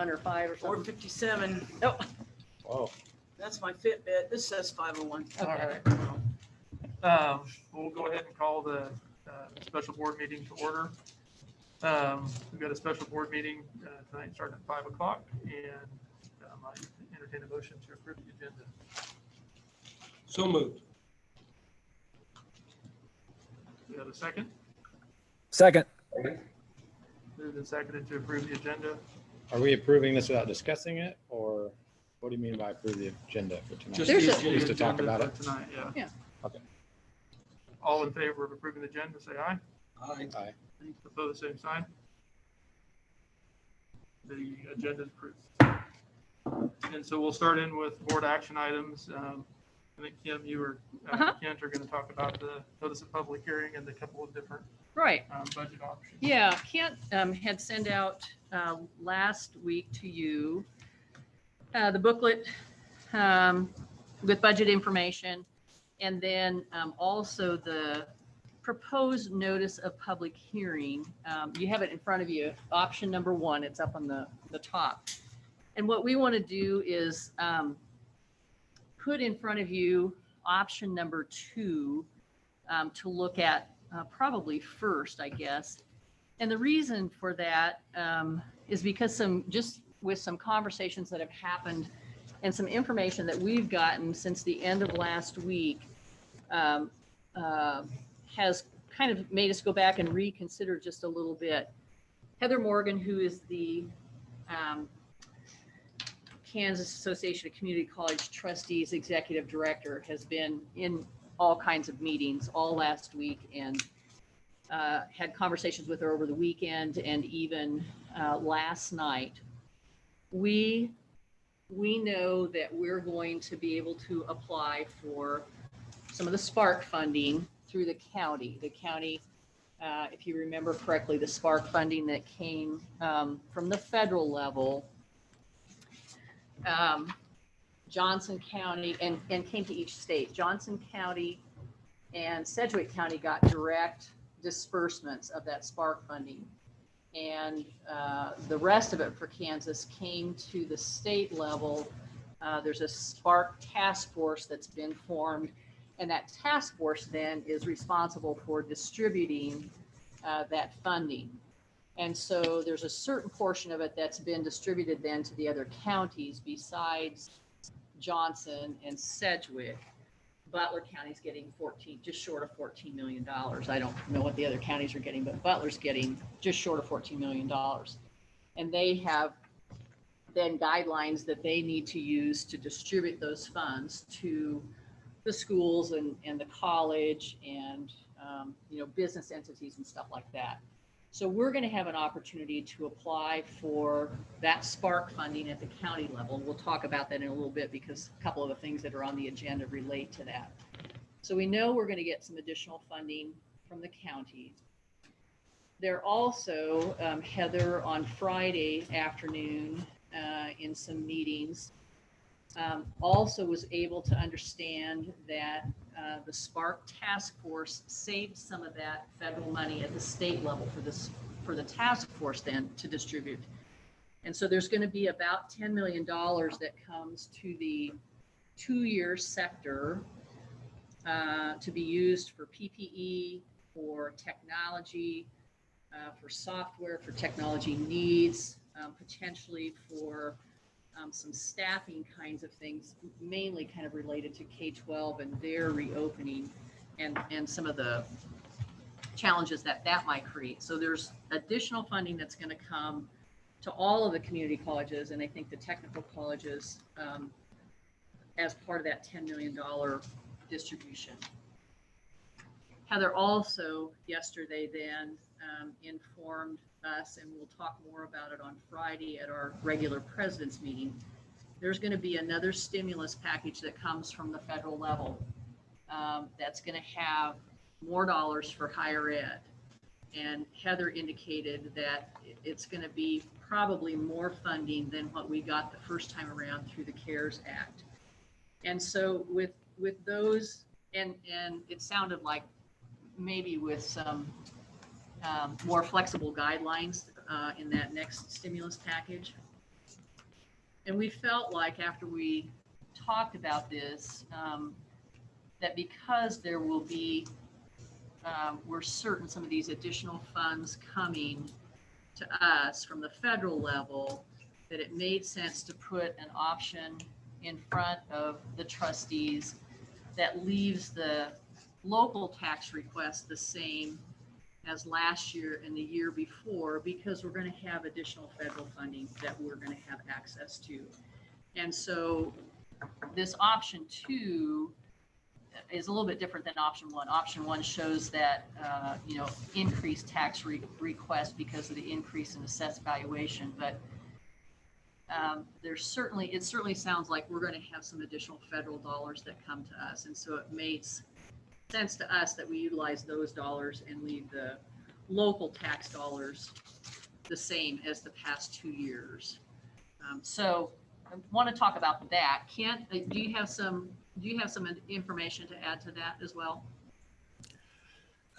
501 or 5 or something. 457. Oh, Whoa. That's my Fitbit. This says 501. okay. All right. We'll go ahead and call the special board meeting to order. We've got a special board meeting tonight starting at 5 o'clock, and I entertain a motion to approve the agenda. So moved. Do we have a second? Second. Moved and seconded to approve the agenda. Are we approving this without discussing it, or what do you mean by approve the agenda for tonight? Just There's the a- agenda Just to talk about for it? tonight, yeah. Yeah. Okay. All in favor of approving the agenda, say aye. Aye. Opposed, same sign. The agenda is approved. And so we'll start in with board action items. I think, Kim, you or Kent are going to talk about the notice of public hearing and the couple of different Right. budget options. Yeah, Kent had sent out last week to you the booklet with budget information, and then also the proposed notice of public hearing. You have it in front of you, option number 1. It's up on the top. And what we want to do is put in front of you option number 2 to look at probably first, I guess. And the reason for that is because with some conversations that have happened and some information that we've gotten since the end of last week has kind of made us go back and reconsider just a little bit. Heather Morgan, who is the Kansas Association of Community College Trustees Executive Director, has been in all kinds of meetings all last week, and had conversations with her over the weekend and even last night. We know that we're going to be able to apply for some of the SPARK funding through the county. The county, if you remember correctly, the SPARK funding that came from the federal level, Johnson County, and came to each state. Johnson County and Sedgwick County got direct disbursements of that SPARK funding. And the rest of it for Kansas came to the state level. There's a SPARK task force that's been formed, and that task force then is responsible for distributing that funding. And so there's a certain portion of it that's been distributed then to the other counties besides Johnson and Sedgwick. Butler County's getting just short of $14 million. I don't know what the other counties are getting, but Butler's getting just short of $14 million. And they have then guidelines that they need to use to distribute those funds to the schools and the college and business entities and stuff like that. So we're going to have an opportunity to apply for that SPARK funding at the county level. We'll talk about that in a little bit because a couple of the things that are on the agenda relate to that. So we know we're going to get some additional funding from the county. There also, Heather on Friday afternoon in some meetings also was able to understand that the SPARK task force saved some of that federal money at the state level for the task force then to distribute. And so there's going to be about $10 million that comes to the 2-year sector to be used for PPE, for technology, for software, for technology needs, potentially for some staffing kinds of things, mainly kind of related to K-12 and their reopening and some of the challenges that might create. So there's additional funding that's going to come to all of the community colleges, and I think the technical colleges as part of that $10 million distribution. Heather also yesterday then informed us, and we'll talk more about it on Friday at our regular president's meeting. There's going to be another stimulus package that comes from the federal level that's going to have more dollars for higher ed. And Heather indicated that it's going to be probably more funding than what we got the first time around through the CARES Act. And so with those, and it sounded like maybe with some more flexible guidelines in that next stimulus package. And we felt like after we talked about this, that because there will be, we're certain some of these additional funds coming to us from the federal level, that it made sense to put an option in front of the trustees that leaves the local tax request the same as last year and the year before, because we're going to have additional federal funding that we're going to have access to. And so this option 2 is a little bit different than option 1. Option 1 shows that, increased tax request because of the increase in assessed valuation. But it certainly sounds like we're going to have some additional federal dollars that come to us. And so it makes sense to us that we utilize those dollars and leave the local tax dollars the same as the past 2 years. So I want to talk about that. Kent, do you have some information to add to that as well?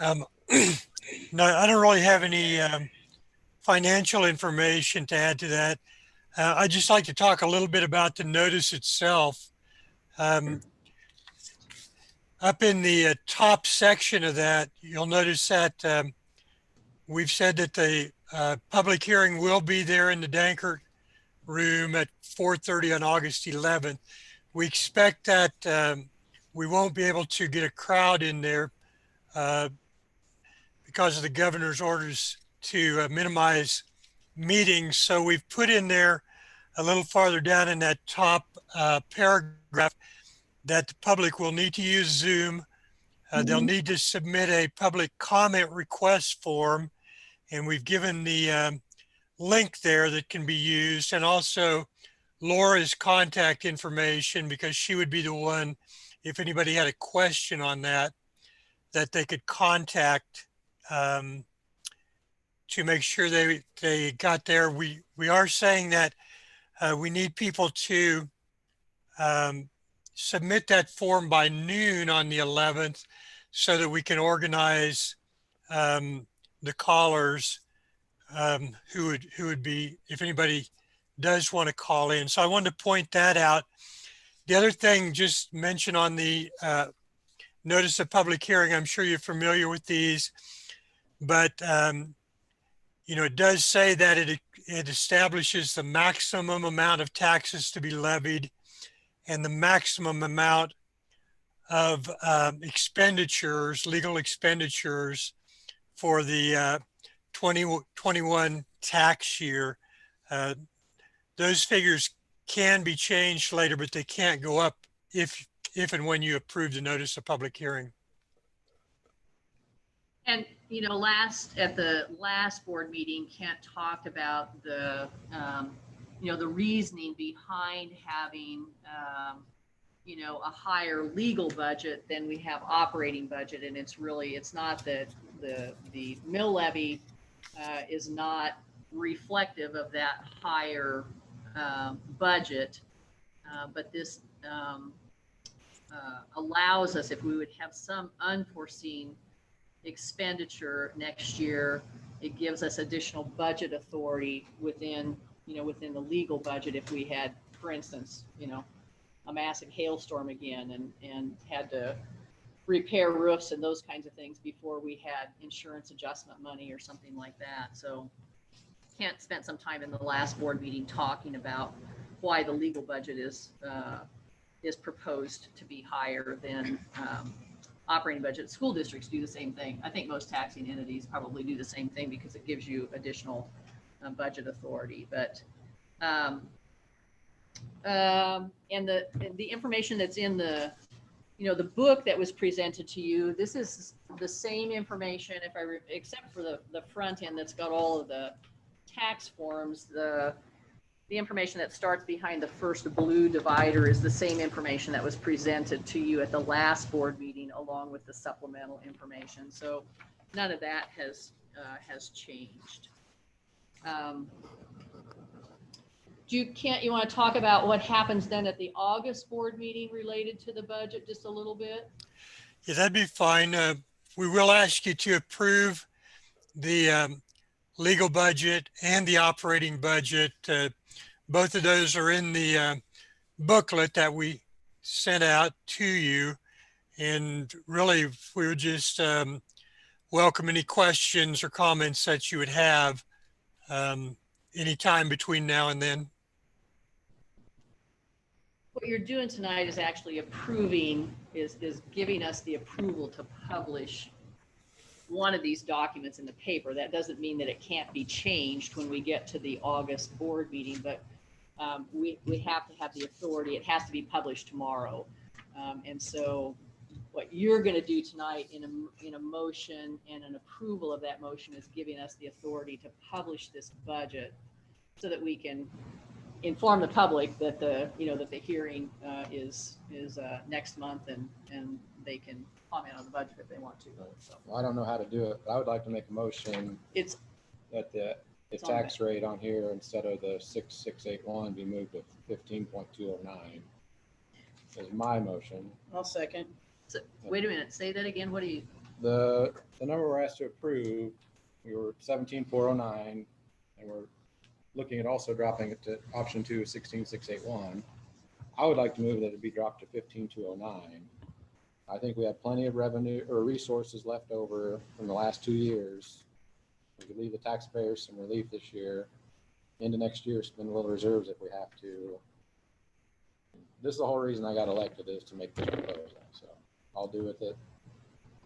No, I don't really have any financial information to add to that. I'd just like to talk a little bit about the notice itself. Up in the top section of that, you'll notice that we've said that the public hearing will be there in the Dankert room at 4:30 on August 11th. We expect that we won't be able to get a crowd in there because of the governor's orders to minimize meetings. So we've put in there a little farther down in that top paragraph that the public will need to use Zoom. They'll need to submit a public comment request form, and we've given the link there that can be used, and also Laura's contact information, because she would be the one, if anybody had a question on that they could contact to make sure they got there. We are saying that we need people to submit that form by noon on the 11th so that we can organize the callers who would be, if anybody does want to call in. So I wanted to point that out. The other thing just mentioned on the notice of public hearing, I'm sure you're familiar with these, but it does say that it establishes the maximum amount of taxes to be levied and the maximum amount of expenditures, legal expenditures for the 2021 tax year. Those figures can be changed later, but they can't go up if and when you approve the notice of public hearing. And, at the last board meeting, Kent talked about the reasoning behind having, a higher legal budget than we have operating budget. And it's not that the mill levy is not reflective of that higher budget, but this allows us, if we would have some unforeseen expenditure next year, it gives us additional budget authority within the legal budget. If we had, for instance, a massive hailstorm again and had to repair roofs and those kinds of things before we had insurance adjustment money or something like that. So Kent spent some time in the last board meeting talking about why the legal budget is proposed to be higher than operating budget. School districts do the same thing. I think most taxing entities probably do the same thing because it gives you additional budget authority. But and the information that's in the book that was presented to you, this is the same information, except for the front end that's got all of the tax forms. The information that starts behind the first blue divider is the same information that was presented to you at the last board meeting, along with the supplemental information. So none of that has changed. Kent, you want to talk about what happens then at the August board meeting related to the budget just a little bit? Yeah, that'd be fine. We will ask you to approve the legal budget and the operating budget both of those are in the booklet that we sent out to you. And really, we would just welcome any questions or comments that you would have anytime between now and then. What you're doing tonight is actually approving, is giving us the approval to publish one of these documents in the paper. That doesn't mean that it can't be changed when we get to the August board meeting, but we have to have the authority. It has to be published tomorrow. And so what you're going to do tonight in a motion and an approval of that motion is giving us the authority to publish this budget so that we can inform the public that the hearing is next month, and they can comment on the budget if they want to. So Well, I don't know how to do it, but I would like to make a motion it's that the It's on tax rate on here, instead of the 6,681, be moved to 15.209. Is my motion. I'll second. so, wait a minute, say that again. What do you? The number we're asked to approve, we were 17,409, and we're looking at also dropping it to option 2, 16,681. I would like to move that it be dropped to 15,209. I think we have plenty of revenue or resources left over from the last 2 years. We could leave the taxpayers some relief this year, into next year, spend a little reserves if we have to. This is the whole reason I got elected, is to make this proposal. So I'll do with it.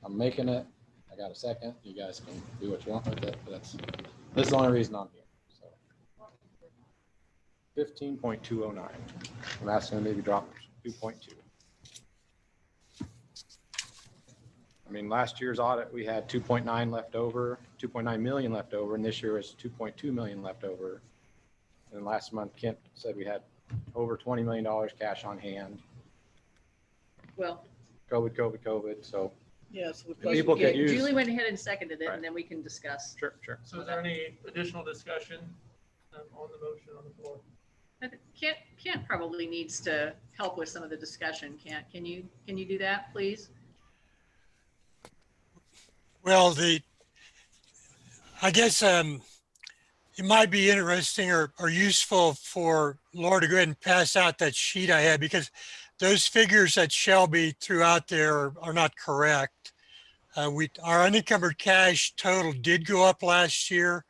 I'm making it. I got a second. You guys can do what you want with it, but this is the only reason I'm here. So 15.209. I'm asking them maybe drop 2.2. I mean, last year's audit, we had 2.9 left over, 2.9 million left over, and this year was 2.2 million left over. And last month, Kent said we had over $20 million cash on hand. Well, COVID. So Yes. People could use- Julie went ahead and seconded it, Right. and then we can discuss. sure. So is there any additional discussion on the motion on the floor? I think Kent probably needs to help with some of the discussion. Kent, can you do that, please? Well, I guess it might be interesting or useful for Laura to go ahead and pass out that sheet I had, because those figures that Shelby threw out there are not correct. Our unencumbered cash total did go up last year,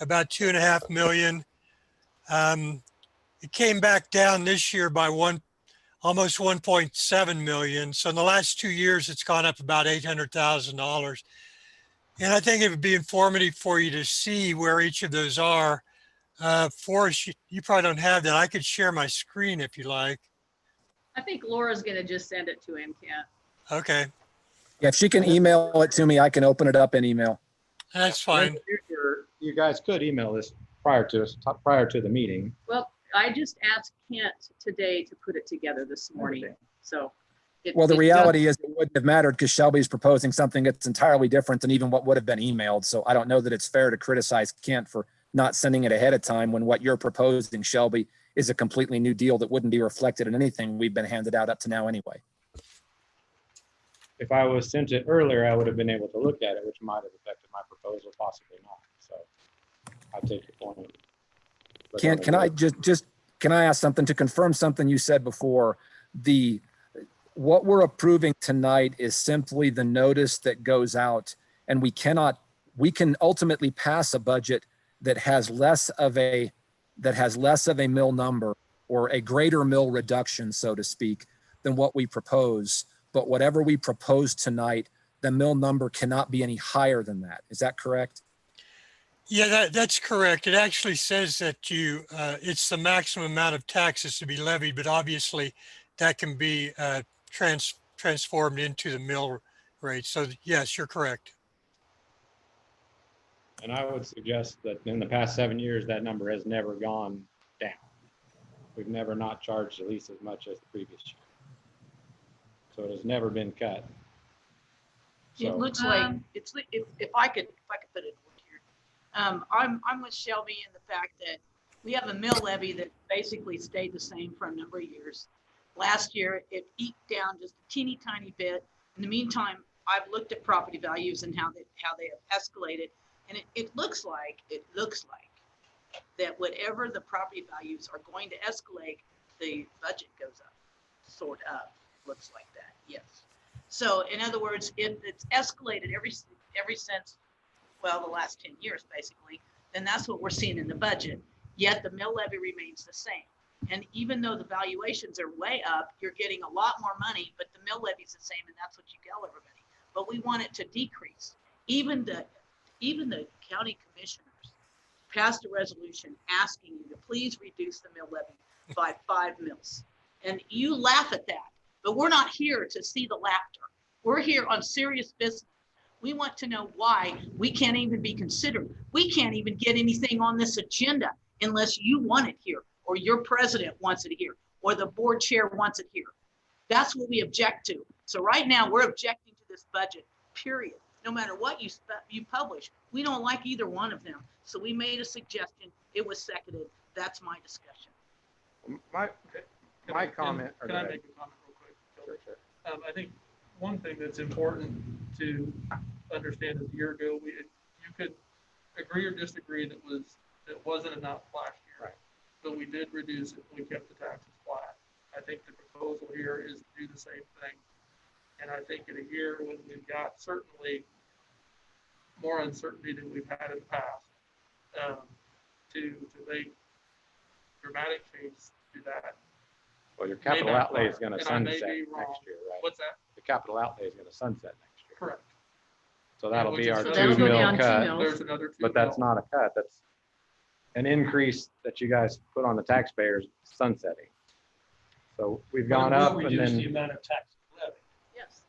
about 2.5 million. It came back down this year by almost 1.7 million. So in the last 2 years, it's gone up about $800,000. And I think it would be informative for you to see where each of those are. Forrest, you probably don't have that. I could share my screen if you like. I think Laura's going to just send it to him, Kent. Okay, Yeah, if she can email it to me, I can open it up in email. that's fine. You guys could email this prior to the meeting. Well, I just asked Kent today to put it together this morning, Okay. so. Well, the reality is it wouldn't have mattered because Shelby's proposing something that's entirely different than even what would have been emailed. So I don't know that it's fair to criticize Kent for not sending it ahead of time when what you're proposing, Shelby, is a completely new deal that wouldn't be reflected in anything we've been handed out up to now anyway. If I was sent it earlier, I would have been able to look at it, which might have affected my proposal, possibly not. So I take your point. Kent, can I can I ask something to confirm something you said before? What we're approving tonight is simply the notice that goes out, and we can ultimately pass a budget that has less of a mill number or a greater mill reduction, so to speak, than what we propose. But whatever we propose tonight, the mill number cannot be any higher than that. Is that correct? Yeah, that's correct. It actually says that it's the maximum amount of taxes to be levied, but obviously that can be transformed into the mill rate. So yes, you're correct. And I would suggest that in the past 7 years, that number has never gone down. We've never not charged at least as much as the previous year. So it has never been cut. It So looks like if I could put it here. I'm with Shelby in the fact that we have a mill levy that basically stayed the same for a number of years. Last year, it eked down just a teeny tiny bit. In the meantime, I've looked at property values and how they have escalated, and it looks like that whatever the property values are going to escalate, the budget goes up, sort of, looks like that, yes. So in other words, if it's escalated every since, well, the last 10 years, basically, then that's what we're seeing in the budget. Yet the mill levy remains the same. And even though the valuations are way up, you're getting a lot more money, but the mill levy is the same, and that's what you tell everybody. But we want it to decrease. Even the county commissioners passed a resolution asking you to please reduce the mill levy by 5 mils. And you laugh at that, but we're not here to see the laughter. We're here on serious business. We want to know why we can't even be considered. We can't even get anything on this agenda unless you want it here, or your president wants it here, or the board chair wants it here. That's what we object to. So right now we're objecting to this budget, period. No matter what you publish, we don't like either one of them. So we made a suggestion. It was seconded. That's my discussion. My comment. Can I make a comment real quick? Sure. I think one thing that's important to understand is a year ago, you could agree or disagree that it wasn't enough last year, right? But we did reduce it. We kept the taxes flat. I think the proposal here is to do the same thing. And I think in a year when we've got certainly more uncertainty than we've had in the past, to make dramatic changes to that. Well, your capital outlay is going to sunset next year, right? What's that? The capital outlay is going to sunset next year. Correct. So that'll be our So 2 that'll go mil down 2 cut. mils. There's another 2 But that's mil. not a cut. That's an increase that you guys put on the taxpayers sunsetting. So we've gone But it up will and reduce the then, amount of tax levy. Yes.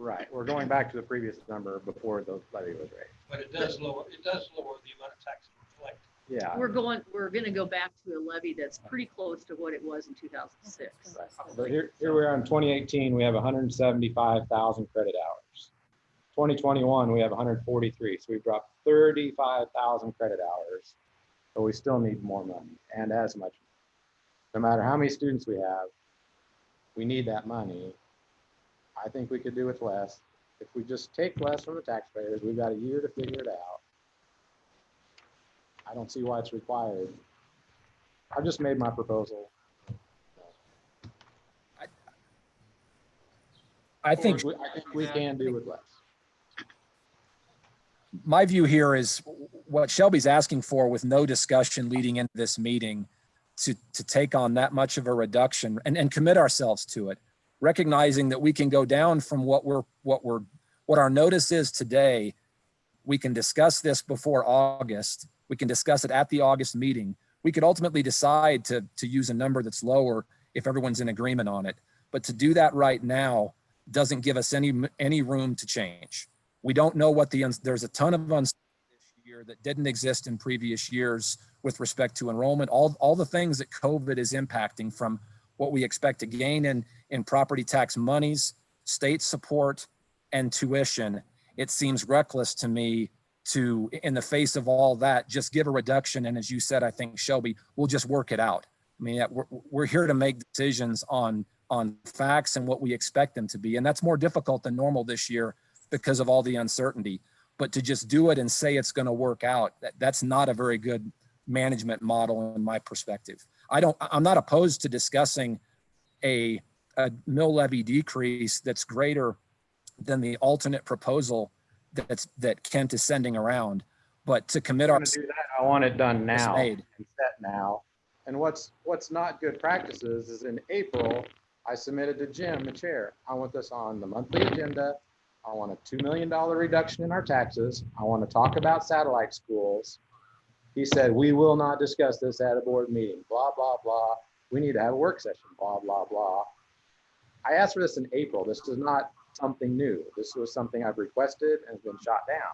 right, we're going back to the previous number before the levy was raised. But it does lower the amount of tax collected. Yeah. We're going to go back to a levy that's pretty close to what it was in 2006. Right. But here we are in 2018, we have 175,000 credit hours. 2021, we have 143. So we've dropped 35,000 credit hours, but we still need more money and as much. No matter how many students we have, we need that money. I think we could do with less. If we just take less from the taxpayers, we've got a year to figure it out. I don't see why it's required. I've just made my proposal. I think we can do with less. my view here is what Shelby's asking for with no discussion leading into this meeting to take on that much of a reduction and commit ourselves to it, recognizing that we can go down from what our notice is today. We can discuss this before August. We can discuss it at the August meeting. We could ultimately decide to use a number that's lower if everyone's in agreement on it. But to do that right now doesn't give us any room to change. We don't know what there's a ton of uncertainty this year that didn't exist in previous years with respect to enrollment, all the things that COVID is impacting, from what we expect to gain in property tax monies, state support, and tuition. It seems reckless to me to, in the face of all that, just give a reduction. And as you said, I think, Shelby, we'll just work it out. I mean, we're here to make decisions on facts and what we expect them to be. And that's more difficult than normal this year because of all the uncertainty. But to just do it and say it's going to work out, that's not a very good management model in my perspective. I'm not opposed to discussing a mill levy decrease that's greater than the alternate proposal that Kent is sending around. But to commit our, I want it done now made. and set now. And what's not good practices is in April, I submitted to Jim, the chair. I want this on the monthly agenda. I want a $2 million reduction in our taxes. I want to talk about satellite schools. He said, we will not discuss this at a board meeting, blah, blah, blah. We need to have a work session, blah, blah, blah. I asked for this in April. This is not something new. This was something I've requested and has been shot down.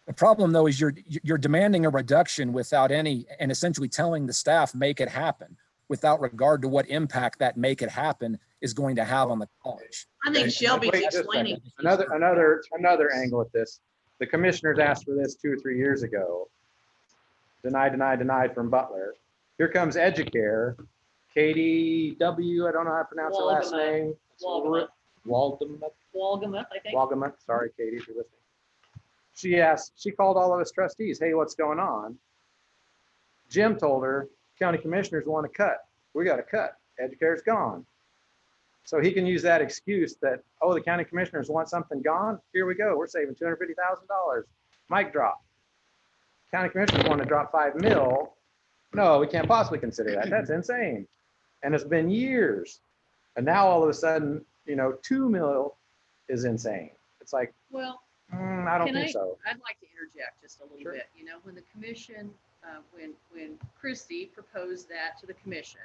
The problem, though, is you're demanding a reduction without any, and essentially telling the staff, make it happen, without regard to what impact that make it happen is going to have on the college. I think Shelby's Wait just a explaining. second. Another angle at this. The commissioners asked for this 2 or 3 years ago. Denied from Butler. Here comes Educare. Katie W. I don't know how to pronounce her last name. Walgamuth. Walgamuth. Walgamuth, I think. Walgamuth. Sorry, Katie, if you're listening. she called all of us trustees, hey, what's going on? Jim told her, county commissioners want to cut. We got to cut. Educare's gone. So he can use that excuse that, oh, the county commissioners want something gone. Here we go. We're saving $250,000. Mic drop. County commissioners want to drop 5 mil. No, we can't possibly consider that. That's insane. And it's been years. And now all of a sudden, 2 mil is insane. It's like, Well, I don't think so. I'd like to interject just a little Sure. bit. When the commission, when Christie proposed that to the commission,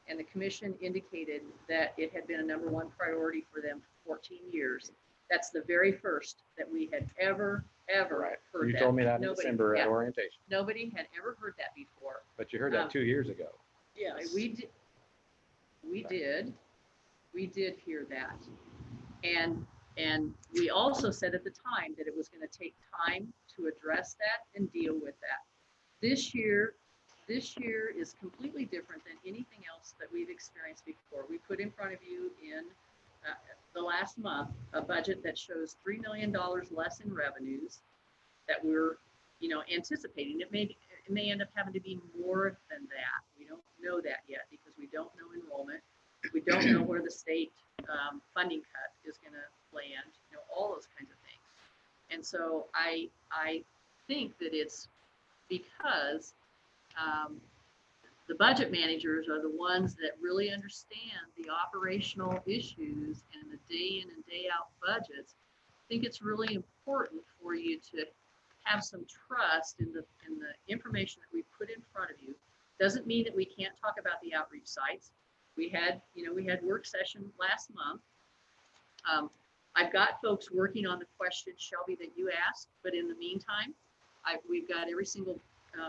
and the commission indicated that it had been a #1 priority for them for 14 years, that's the very first that we had ever Right. heard You that. told me that in Nobody- December at yeah, orientation, Nobody had ever heard that before. but you heard that 2 years ago. Yeah, we did. We did hear that. And we also said at the time that it was going to take time to address that and deal with that. This year is completely different than anything else that we've experienced before. We put in front of you in the last month a budget that shows $3 million less in revenues that we're anticipating. It may end up having to be more than that. We don't know that yet because we don't know enrollment. We don't know where the state funding cut is going to land, all those kinds of things. And so I think that it's because the budget managers are the ones that really understand the operational issues and the day in and day out budgets. I think it's really important for you to have some trust in the information that we put in front of you. Doesn't mean that we can't talk about the outreach sites. We had work session last month. I've got folks working on the question, Shelby, that you asked, but in the meantime, we've got every single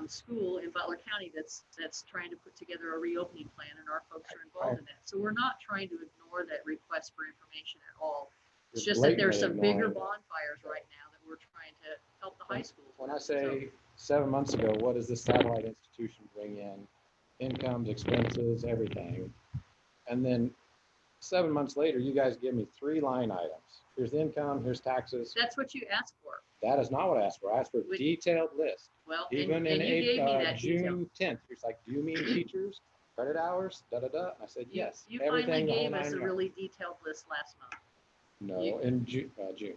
school in Butler County that's trying to put together a reopening plan, and our folks are involved in that. So we're not trying to ignore that request for information at all. It's just that there's some bigger bonfires right now that we're trying to help the high schools. When I say 7 months ago, what does this satellite institution bring in? Incomes, expenses, everything. And then 7 months later, you guys give me 3 line items. Here's the income, here's taxes. That's what you asked for. That is not what I asked for. I asked for a detailed list. Well, Even and you gave me that detail. June 10th, he's like, do you mean teachers, credit hours, da-da-da? And I said, yes. You everything, finally the whole gave us 9 a yards. really detailed list last month. No, in June,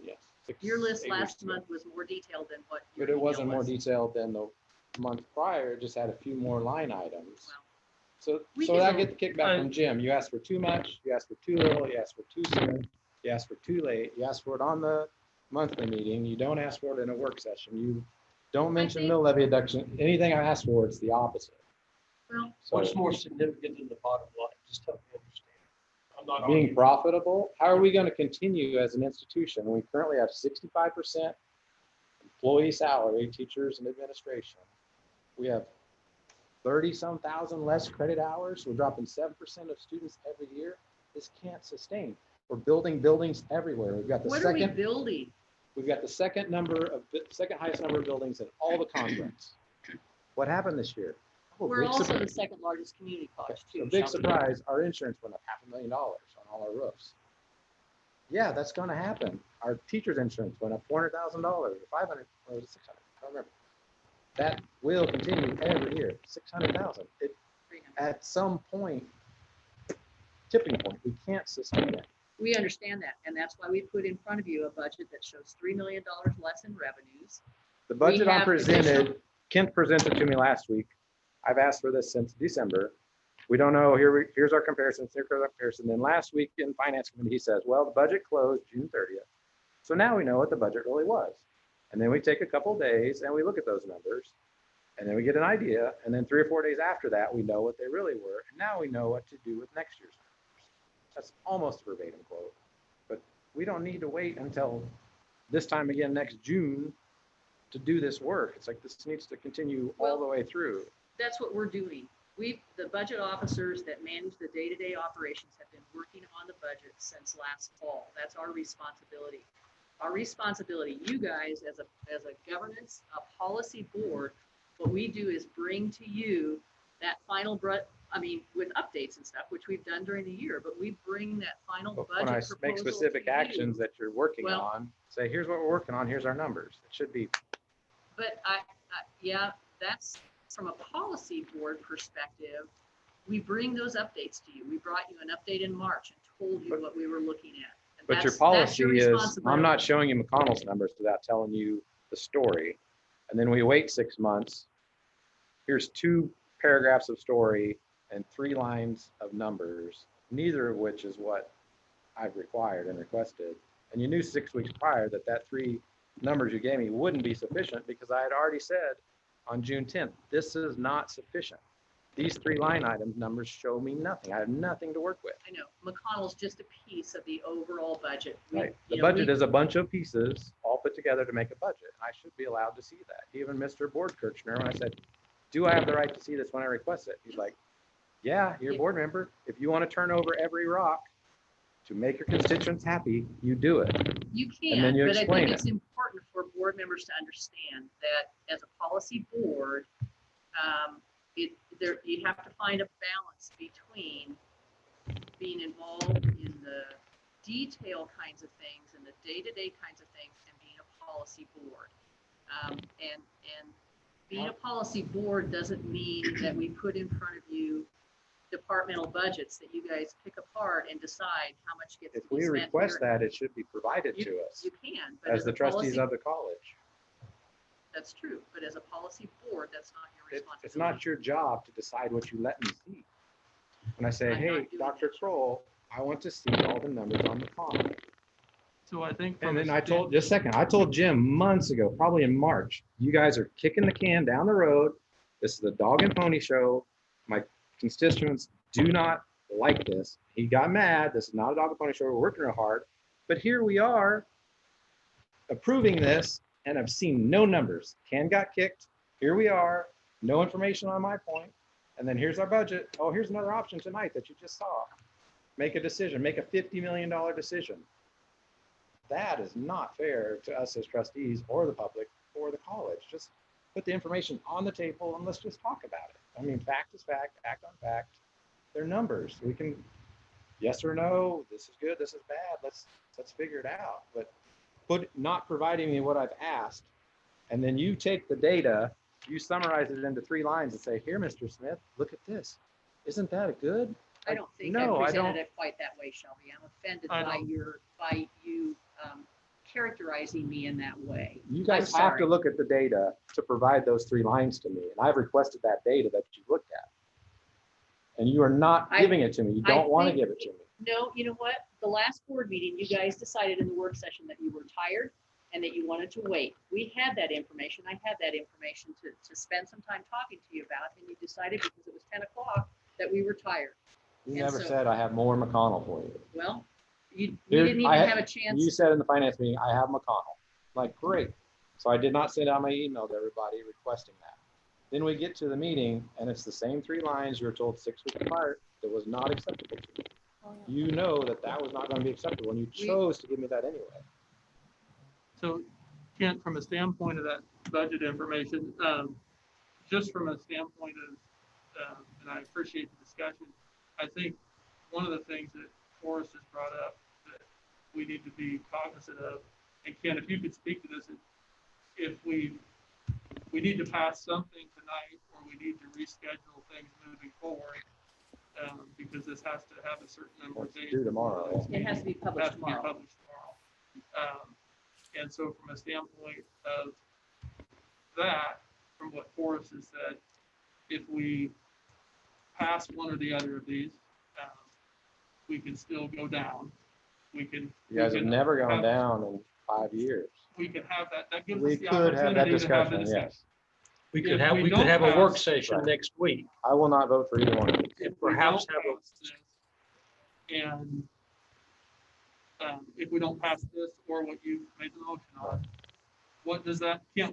yes. Your list 8 last weeks ago. month was more detailed than what your But it email wasn't more was. detailed than the month prior, it just had a few more line items. Well, So we I can- get the kickback from Jim. You asked for too much, you asked for too little, you asked for too soon, you asked for too late, you asked for it on the monthly meeting, you don't ask for it in a work session, you don't mention think- mill levy deduction. Anything I ask for, it's the opposite. Well, So What's more significant than the bottom line? Just help me understand. I'm not being arguing. profitable, how are we going to continue as an institution? We currently have 65% employee salary, teachers and administration. We have 30-some thousand less credit hours. We're dropping 7% of students every year. This can't sustain. We're building buildings everywhere. We've got the what are we second, building? we've got the second highest number of buildings in all the conference. What happened this year? Oh, We're big also surprise. the second largest community college So too. big Shelby. surprise, our insurance went up $500,000 on all our roofs. Yeah, that's gonna happen. Our teacher's insurance went up $400,000 or 500, or was it 600? I don't remember. That will continue every year, 600,000. At some point, tipping point, we can't sustain it. We understand that, and that's why we put in front of you a budget that shows $3 million less in revenues. The budget I have presented, additional- Kent presented to me last week. I've asked for this since December. We don't know, here's our comparison, here's our comparison. Then last week in finance committee, he says, well, the budget closed June 30th. So now we know what the budget really was. And then we take a couple days and we look at those numbers and then we get an idea. And then 3 or 4 days after that, we know what they really were. And now we know what to do with next year's numbers. That's almost a verbatim quote, but we don't need to wait until this time again next June to do this work. It's like this needs to continue all the way through. That's what we're doing. The budget officers that manage the day-to-day operations have been working on the budget since last fall. That's our responsibility. Our responsibility, you guys as a governance, a policy board, what we do is bring to you that final I mean, with updates and stuff, which we've done during the year, but we bring that final But budget when I proposal make specific to you. actions that you're working Well- on, say, here's what we're working on, here's our numbers. It should be, But yeah, that's from a policy board perspective. We bring those updates to you. We brought you an update in March and told you what we were looking at. And but your that's policy is, I'm responsibility. not showing you McConnell's numbers without telling you the story. And then we wait 6 months. Here's 2 paragraphs of story and 3 lines of numbers, neither of which is what I've required and requested. And you knew 6 weeks prior that 3 numbers you gave me wouldn't be sufficient because I had already said on June 10th, this is not sufficient. These 3 line item numbers show me nothing. I have nothing to work with. I know, McConnell's just a piece of the overall budget. We- Right. you The know, budget we- is a bunch of pieces all put together to make a budget. And I should be allowed to see that. Even Mr. Board Kirchner, when I said, do I have the right to see this when I request it? He's like, yeah, you're a Yeah. board member. If you want to turn over every rock to make your constituents happy, you do it. You And then can, you but I explain think it's important for board members to understand that as a policy board, you have to find a balance between being involved in the detail kinds of things and the day-to-day kinds of things and being a policy board. And being a policy board doesn't mean that we put in front of you departmental budgets that you guys pick apart and decide how much gets to If be we spent request here. that, it should be provided to us You can, but as the a trustees policy- of the college. That's true, but as a policy board, that's not your responsibility. It's not your job to decide what you let me see. When I say, I'm not hey, doing Dr. that. Kroll, I want to see all the numbers on the column. So I think. And from a then I stan- told, just a second, I told Jim months ago, probably in March, you guys are kicking the can down the road. This is a dog and pony show. My constituents do not like this. He got mad. This is not a dog and pony show. We're working real hard. But here we are approving this and I've seen no numbers. Can got kicked. Here we are. No information on my point. And then here's our budget. Oh, here's another option tonight that you just saw. Make a decision, make a $50 million decision. That is not fair to us as trustees or the public or the college. Just put the information on the table and let's just talk about it. I mean, fact is fact, act on fact. They're numbers. We can, yes or no, this is good, this is bad. Let's figure it out. But not providing me what I've asked, and then you take the data, you summarize it into 3 lines and say, here, Mr. Smith, look at this. Isn't that good? I don't think No, I I presented don't. it quite that way, Shelby. I'm offended I by don't. you characterizing me in that way. You I'm guys have to sorry. look at the data to provide those 3 lines to me. And I've requested that data that you looked at. And you are not I- giving it to me. You I don't want to think- give it to me. No, you know what? The last board meeting, you guys decided in the work session that you were tired and that you wanted to wait. We had that information. I had that information to spend some time talking to you about, and you decided because it was 10 o'clock that we were tired. You And never so- said I have more McConnell for you. Well, you Here, didn't even I have a You chance. said in the finance meeting, I have McConnell. Like, great. So I did not send out my email to everybody requesting that. Then we get to the meeting and it's the same 3 lines you were told 6 weeks apart that was not acceptable to you. You know that was not going to be acceptable and you chose to give me that anyway. So Kent, from a standpoint of that budget information, just from a standpoint of, and I appreciate the discussion, I think one of the things that Forrest has brought up that we need to be cognizant of, and Ken, if you could speak to this, if we need to pass something tonight or we need to reschedule things moving forward, because this has to have a certain number of It's days. due tomorrow. It has to be published Has to be tomorrow. published tomorrow. And so from a standpoint of that, from what Forrest has said, if we pass one or the other of these, we can still go down. We can. You guys we have can never gone have- down in 5 years. We can have that gives We us the could have that opportunity to have the discussion, yes. We If could have, we we could don't have a work pass- session Right. next week. I will not vote for either one of these. If we perhaps don't have a- pass this, and if we don't pass this or what you made the motion on, what does that do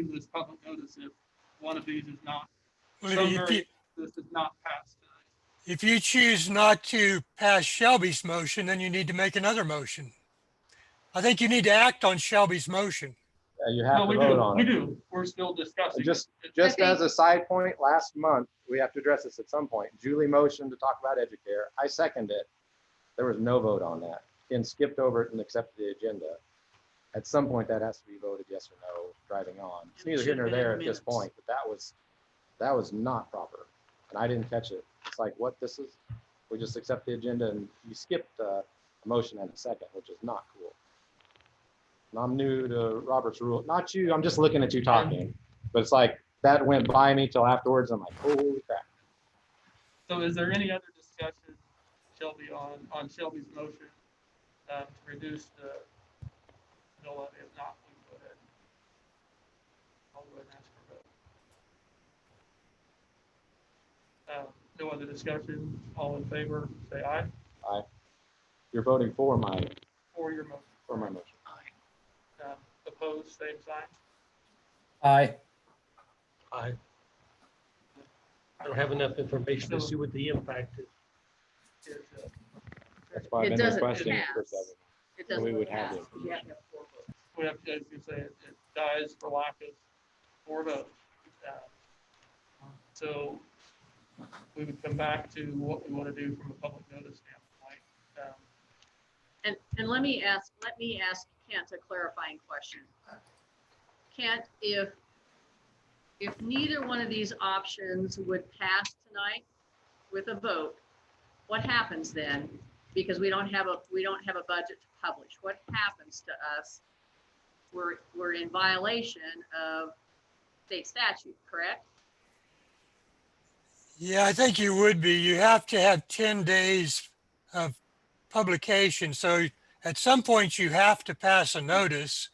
to this public notice if one of these is not, Well, some if you, variant of this is not passed tonight? if you choose not to pass Shelby's motion, then you need to make another motion. I think you need to act on Shelby's motion. You have No, to we vote do, on we it. do. We're still discussing. Just, it. just I as a side point, last month, we have to address this at some point. Julie motioned to talk about Educare. I seconded it. There was no vote on that. Ken skipped over it and accepted the agenda. At some point, that has to be voted yes or no, driving on. It's And it neither here should nor have been in there the at this minutes. point, but that was not proper. And I didn't catch it. It's like, what this is, we just accept the agenda and you skipped a motion and a second, which is not cool. And I'm new to Robert's rule, not you, I'm just looking at you talking, but it's like, that went by me till afterwards. I'm like, holy crap. So is there any other discussion, Shelby, on Shelby's motion to reduce the mill levy? If not, we can go ahead. I'll go ahead and ask for a vote. No other discussion. All in favor, say aye. You're voting for my For my motion. opposed, same sign. Aye. I don't have enough information to see what the impact is. Is, That's why I've It been doesn't requesting pass. for 7. It So doesn't we would have pass. it. You have to have 4 votes. we have, as you say, it dies for lack of 4 votes. So we would come back to what we want to do from a public notice standpoint. And let me ask Kent a clarifying question. Kent, if neither one of these options would pass tonight with a vote, what happens then? Because we don't have a budget to publish. What happens to us? We're in violation of state statute, correct? Yeah, I think you would be. You have to have 10 days of publication. So at some point you have to pass a notice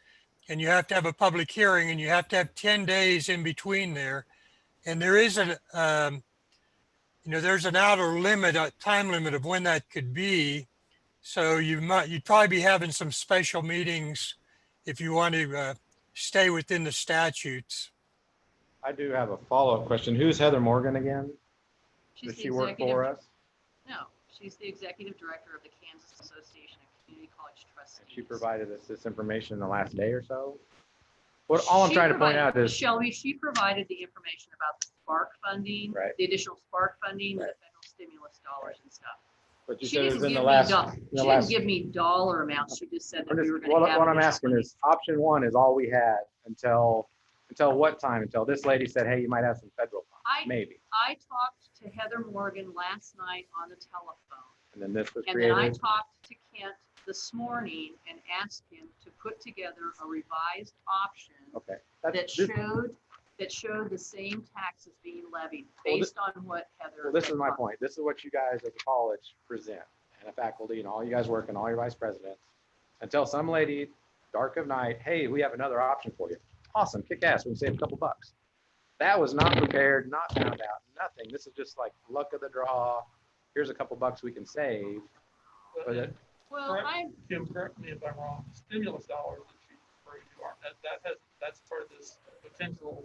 and you have to have a public hearing and you have to have 10 days in between there. And there is there's an outer limit, a time limit of when that could be. So you'd probably be having some special meetings if you want to stay within the statutes. I do have a follow-up question. Who's Heather Morgan again? She's Does the she work executive- for us? No, she's the executive director of the Kansas Association of Community College Trustees. She provided us this information in the last day or so. What all I'm trying to point out is, Shelby, she provided the information about the Spark funding, Right. the additional Spark funding, the Right. federal stimulus dollars and stuff. but you She said it didn't was in give the me last. she didn't give me dollar amounts. She just said that we were going to have. What I'm additional asking funding. is, option 1 is all we had until what time? Until this lady said, hey, you might have some federal funds, maybe. I talked to Heather Morgan last night on the telephone, And then this was and then I created. talked to Kent this morning and asked him to put together a revised option Okay. that showed the same taxes being levied Well, based on what Heather. Well, this had is my talked. point. This is what you guys as a college present, and a faculty, and all you guys work, and all your vice presidents. Until some lady, dark of night, hey, we have another option for you. Awesome, kick ass, we can save a couple bucks. That was not prepared, not found out, nothing. This is just like luck of the draw. Here's a couple bucks we can save. But it, Well, Correct. Kim, correct me if I'm wrong. Stimulus dollars that she's referring to are that's part of this potential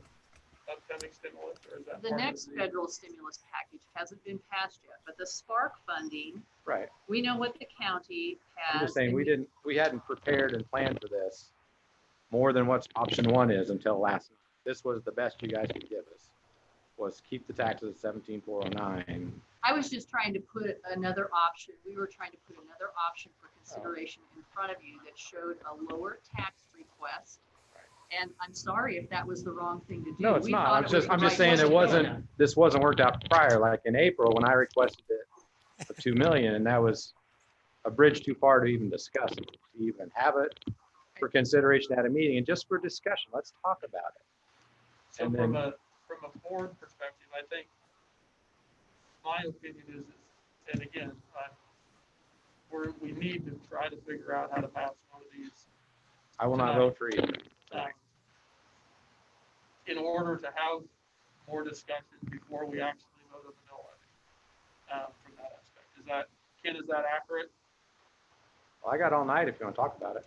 upcoming stimulus, or is that the part of next federal stimulus package hasn't been passed yet, but the Spark funding, right. we know what the county has. I'm just saying, and we hadn't prepared and planned for this more than what option 1 is until last night. This was the best you guys could give us, was keep the taxes at 17,409. I was just trying to put another option. We were trying to put another option for consideration in front of you that showed a lower tax request. And I'm sorry if that was the wrong thing to do. No, it's We not. thought it was the I'm just right saying way. this wasn't worked out prior, like in April when I requested it of 2 million, and that was a bridge too far to even discuss it, to even have it for consideration at a meeting and just for discussion. Let's talk about it. So And from then- a board perspective, I think my opinion is and again, we need to try to figure out how to pass one of these I will not Tonight. vote for either. in order to have more discussion before we actually vote on the mill levy. From that aspect, Ken, is that accurate? Well, I got all night if you want to talk about it.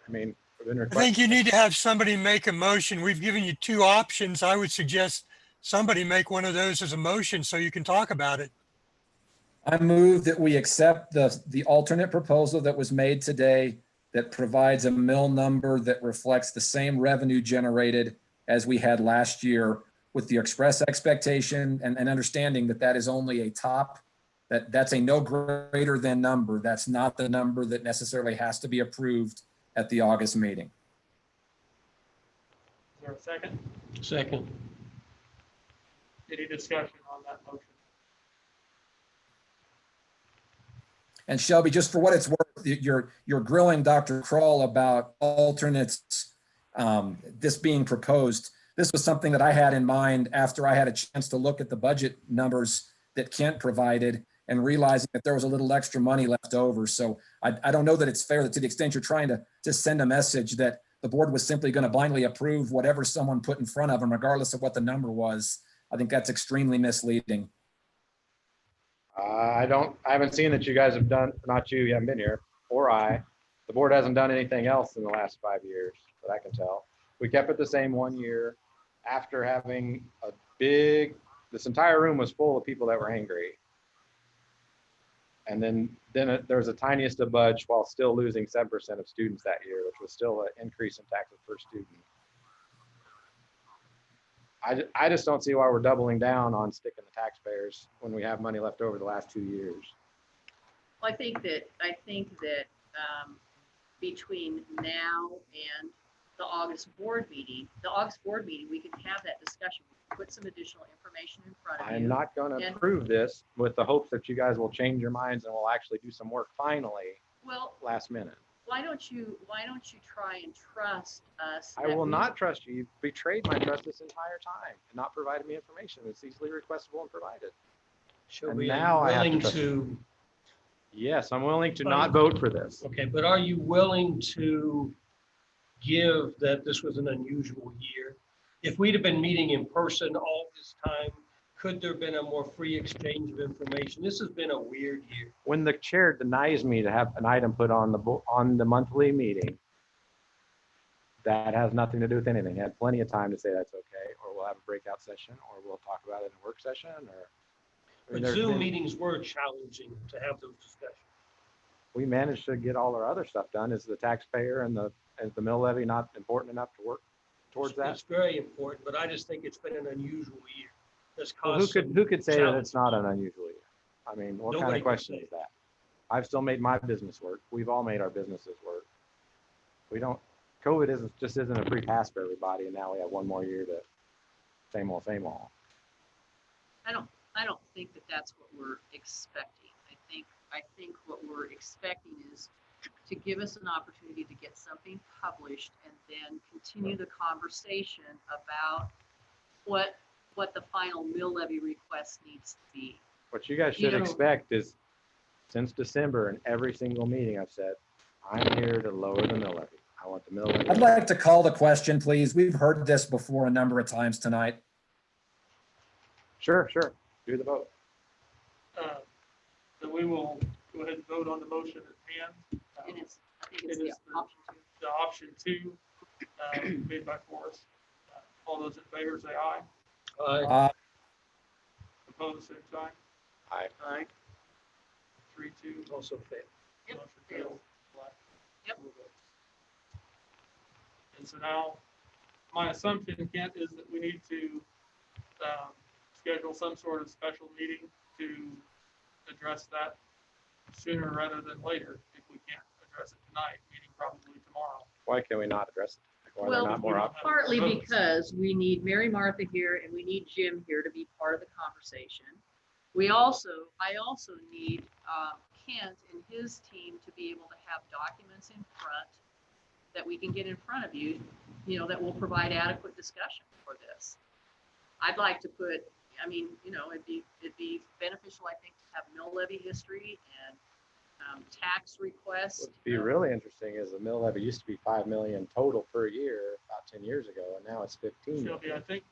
I mean, we've been I think requesting. you need to have somebody make a motion. We've given you 2 options. I would suggest somebody make one of those as a motion so you can talk about it. I move that we accept the alternate proposal that was made today that provides a mill number that reflects the same revenue generated as we had last year, with the express expectation and understanding that that is only a top, that's a no greater than number. That's not the number that necessarily has to be approved at the August meeting. Is there a second? Second. Any discussion on that motion? And Shelby, just for what it's worth, you're grilling Dr. Kroll about alternates, this being proposed. This was something that I had in mind after I had a chance to look at the budget numbers that Kent provided and realizing that there was a little extra money left over. So I don't know that it's fair that, to the extent you're trying to send a message, that the board was simply going to blindly approve whatever someone put in front of them, regardless of what the number was. I think that's extremely misleading. I haven't seen that you guys have done, not you haven't been here, or the board hasn't done anything else in the last 5 years that I can tell. We kept it the same 1 year after having this entire room was full of people that were angry. And then there was the tiniest of budge while still losing 7% of students that year, which was still an increase in taxes per student. I just don't see why we're doubling down on sticking the taxpayers when we have money left over the last 2 years. Well, I think that between now and the August board meeting, we can have that discussion, put some additional information in front of you. I'm not going to approve this with the hopes that you guys will change your minds and will actually do some work finally. Well, last minute. why don't you try and trust us? I will not trust you. You betrayed my trust this entire time and not provided me information that's easily requestable and provided. Shelby, now I are have you to willing trust to, Yes, I'm willing to not vote for this. okay, but are you willing to give that this was an unusual year? If we'd have been meeting in person all this time, could there have been a more free exchange of information? This has been a weird year. When the chair denies me to have an item put on the monthly meeting, that has nothing to do with anything. I had plenty of time to say that's okay, or we'll have a breakout session, or we'll talk about it in a work session, or. But Zoom meetings were challenging to have those discussions. We managed to get all our other stuff done. Is the taxpayer and the mill levy not important enough to work towards that? It's very important, but I just think it's been an unusual year. Well, who could say that it's not an unusual year? I mean, what kind of question is that? I've still made my business work. We've all made our businesses work. COVID isn't a free pass for everybody, and now we have 1 more year to same old, same old. I don't think that that's what we're expecting. I think what we're expecting is to give us an opportunity to get something published and then continue the conversation about what the final mill levy request needs to be. What you guys should expect is, since December, in every single meeting I've said, I'm here to lower the mill levy. I want the mill levy. I'd like to call the question, please. We've heard this before a number of times tonight. Sure. Do the vote. So we will go ahead and vote on the motion at hand. And I think it's It is the option two made by Forrest. All those in favor say aye. Opposed, same sign. Aye. Aye. 3-2. Also fail. Yep, Motion fails. fails. Yep. And so now, my assumption, Kent, is that we need to schedule some sort of special meeting to address that sooner rather than later. If we can't address it tonight, meeting probably tomorrow. Why can we not address it? Why are there Well, not more options? partly because we need Mary Martha here and we need Jim here to be part of the conversation. I also need Kent and his team to be able to have documents in front that we can get in front of you, that will provide adequate discussion for this. I'd like to put, it'd be beneficial, I think, to have mill levy history and tax requests. What'd be really interesting is the mill levy used to be 5 million total per year about 10 years ago, and now it's 15 Shelby, I think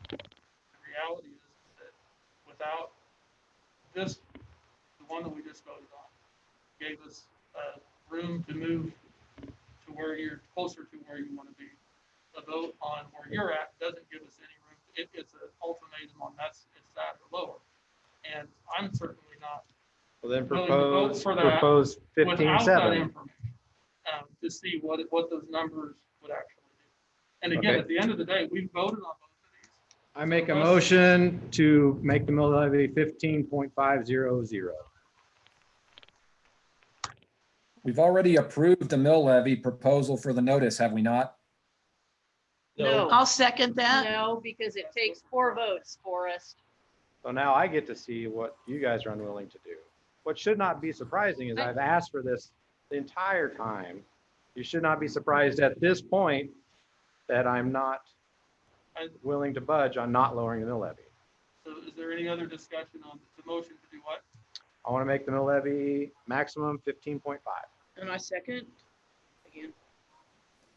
the reality is that without this, the one that we just voted on, gave us room to move to where you're closer to where you want to be. A vote on where you're at doesn't give us any room. It's an ultimatum on it's that or lower. And I'm certainly not Well, then willing to vote for that propose without that 15.7. information. To to see what those numbers would actually do. And again, Okay. at the end of the day, we voted on both of these. I make a motion to make the mill levy 15.500. We've already approved the mill levy proposal for the notice, have we not? No. I'll second that. No, because it takes 4 votes, Forrest. So now I get to see what you guys are unwilling to do. What should not be surprising is I've asked for this the entire time. You should not be surprised at this point that I'm not willing to budge on not lowering the mill levy. So is there any other discussion on the motion to do what? I want to make the mill levy maximum 15.5. And I second again.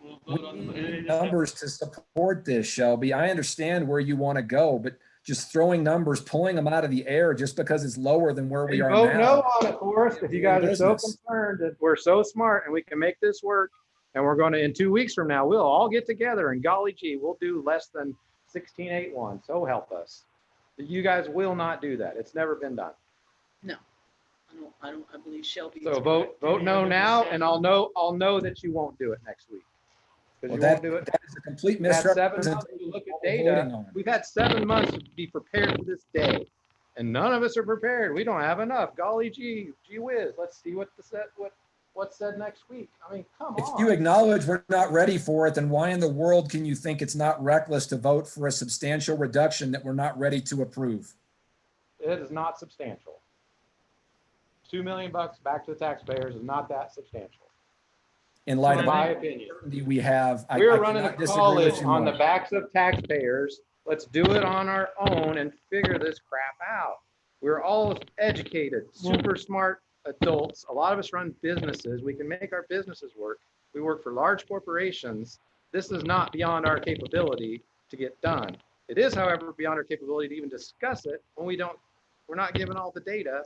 We'll We vote on need numbers to support this, Shelby. I understand where you want to go, but just throwing numbers, pulling them out of the air just because it's lower than where we are Vote no now. on it, Forrest. If you guys are so Business. concerned that we're so smart and we can make this work, and we're going to, in 2 weeks from now, we'll all get together and golly gee, we'll do less than 16.81. So help us. You guys will not do that. It's never been done. I believe Shelby. So vote no now, and I'll know that you won't do it next week. Because Well, you won't do it. that is a complete We've had 7 months misrepresentation. to look at of what we're voting data. on. We've had 7 months to be prepared for this day. And none of us are prepared. We don't have enough. Golly gee whiz. Let's see what's said next week. I mean, come If on. you acknowledge we're not ready for it, then why in the world can you think it's not reckless to vote for a substantial reduction that we're not ready to approve? It is not substantial. $2 million back to the taxpayers is not that substantial. In light of My the opinion. uncertainty we have, I We're running a cannot disagree college with you on the more. backs of taxpayers. Let's do it on our own and figure this crap out. We're all educated, super smart adults. A lot of us run businesses. We can make our businesses work. We work for large corporations. This is not beyond our capability to get done. It is, however, beyond our capability to even discuss it when we're not given all the data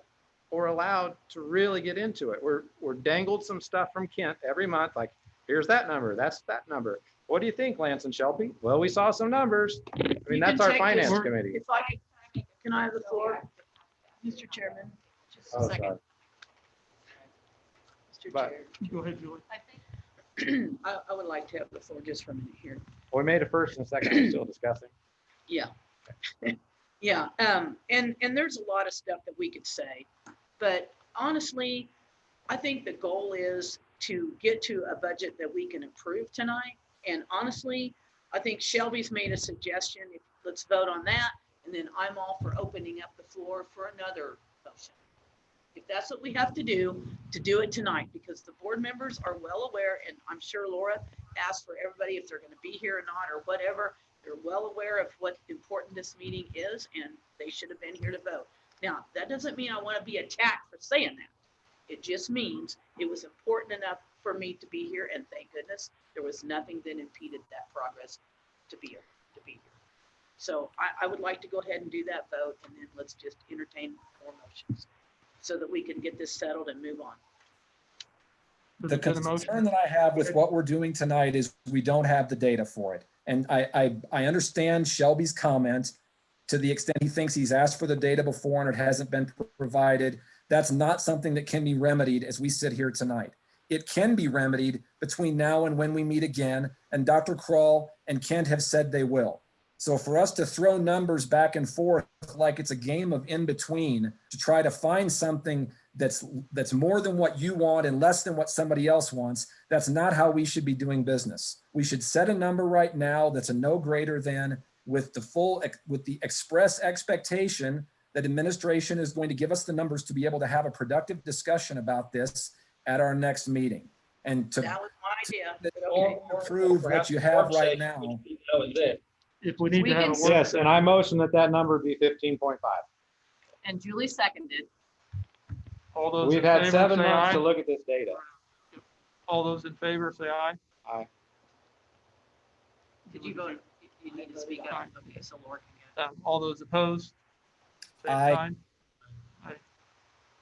or allowed to really get into it. We're dangled some stuff from Kent every month, like, here's that number, that's that number. What do you think, Lance and Shelby? Well, we saw some numbers. I mean, You that's can our take finance this- committee. If I can I have the floor, Mr. Chairman? Just a Oh, second. sorry. Mr. But- Chair. Go ahead, Julie. I would like to have the floor just for a minute here. We made a first and a second, we're still discussing. Yeah. Yeah, and there's a lot of stuff that we could say, but honestly, I think the goal is to get to a budget that we can approve tonight. And honestly, I think Shelby's made a suggestion. Let's vote on that. And then I'm all for opening up the floor for another motion. If that's what we have to do it tonight, because the board members are well aware, and I'm sure Laura asked for everybody if they're going to be here or not or whatever. They're well aware of what important this meeting is, and they should have been here to vote. Now, that doesn't mean I want to be attacked for saying that. It just means it was important enough for me to be here, and thank goodness there was nothing that impeded that progress to be here. So I would like to go ahead and do that vote, and then let's just entertain more motions so that we can get this settled and move on. The concern that I have with what we're doing tonight is we don't have the data for it. And I understand Shelby's comment to the extent he thinks he's asked for the data before and it hasn't been provided. That's not something that can be remedied as we sit here tonight. It can be remedied between now and when we meet again, and Dr. Kroll and Kent have said they will. So for us to throw numbers back and forth like it's a game of in between to try to find something that's more than what you want and less than what somebody else wants, that's not how we should be doing business. We should set a number right now that's a no greater than, with the express expectation that administration is going to give us the numbers to be able to have a productive discussion about this at our next meeting. And to That was my idea. but okay. approve what you have right now. Now and then. If we need We to have can a work. Yes, and I motion that number be 15.5. And Julie seconded. All those in We've had favor, 7 say months to aye. look at this data. All those in favor, say aye. Did you vote? You need to speak up. Okay, so Laura can get it. All those opposed? Same Aye. sign. Aye.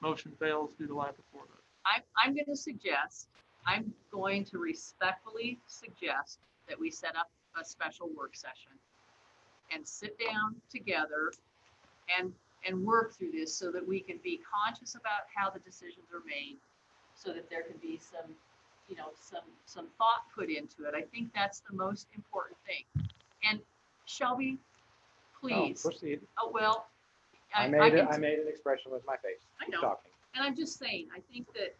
Motion fails due to lack of four votes. I'm going to respectfully suggest that we set up a special work session and sit down together and work through this so that we can be conscious about how the decisions are made, so that there can be some some thought put into it. I think that's the most important thing. And Shelby, No, please, proceed. oh, well. I can made it. t- I made an expression with my face. I Keep know. talking. And I'm just saying, I think that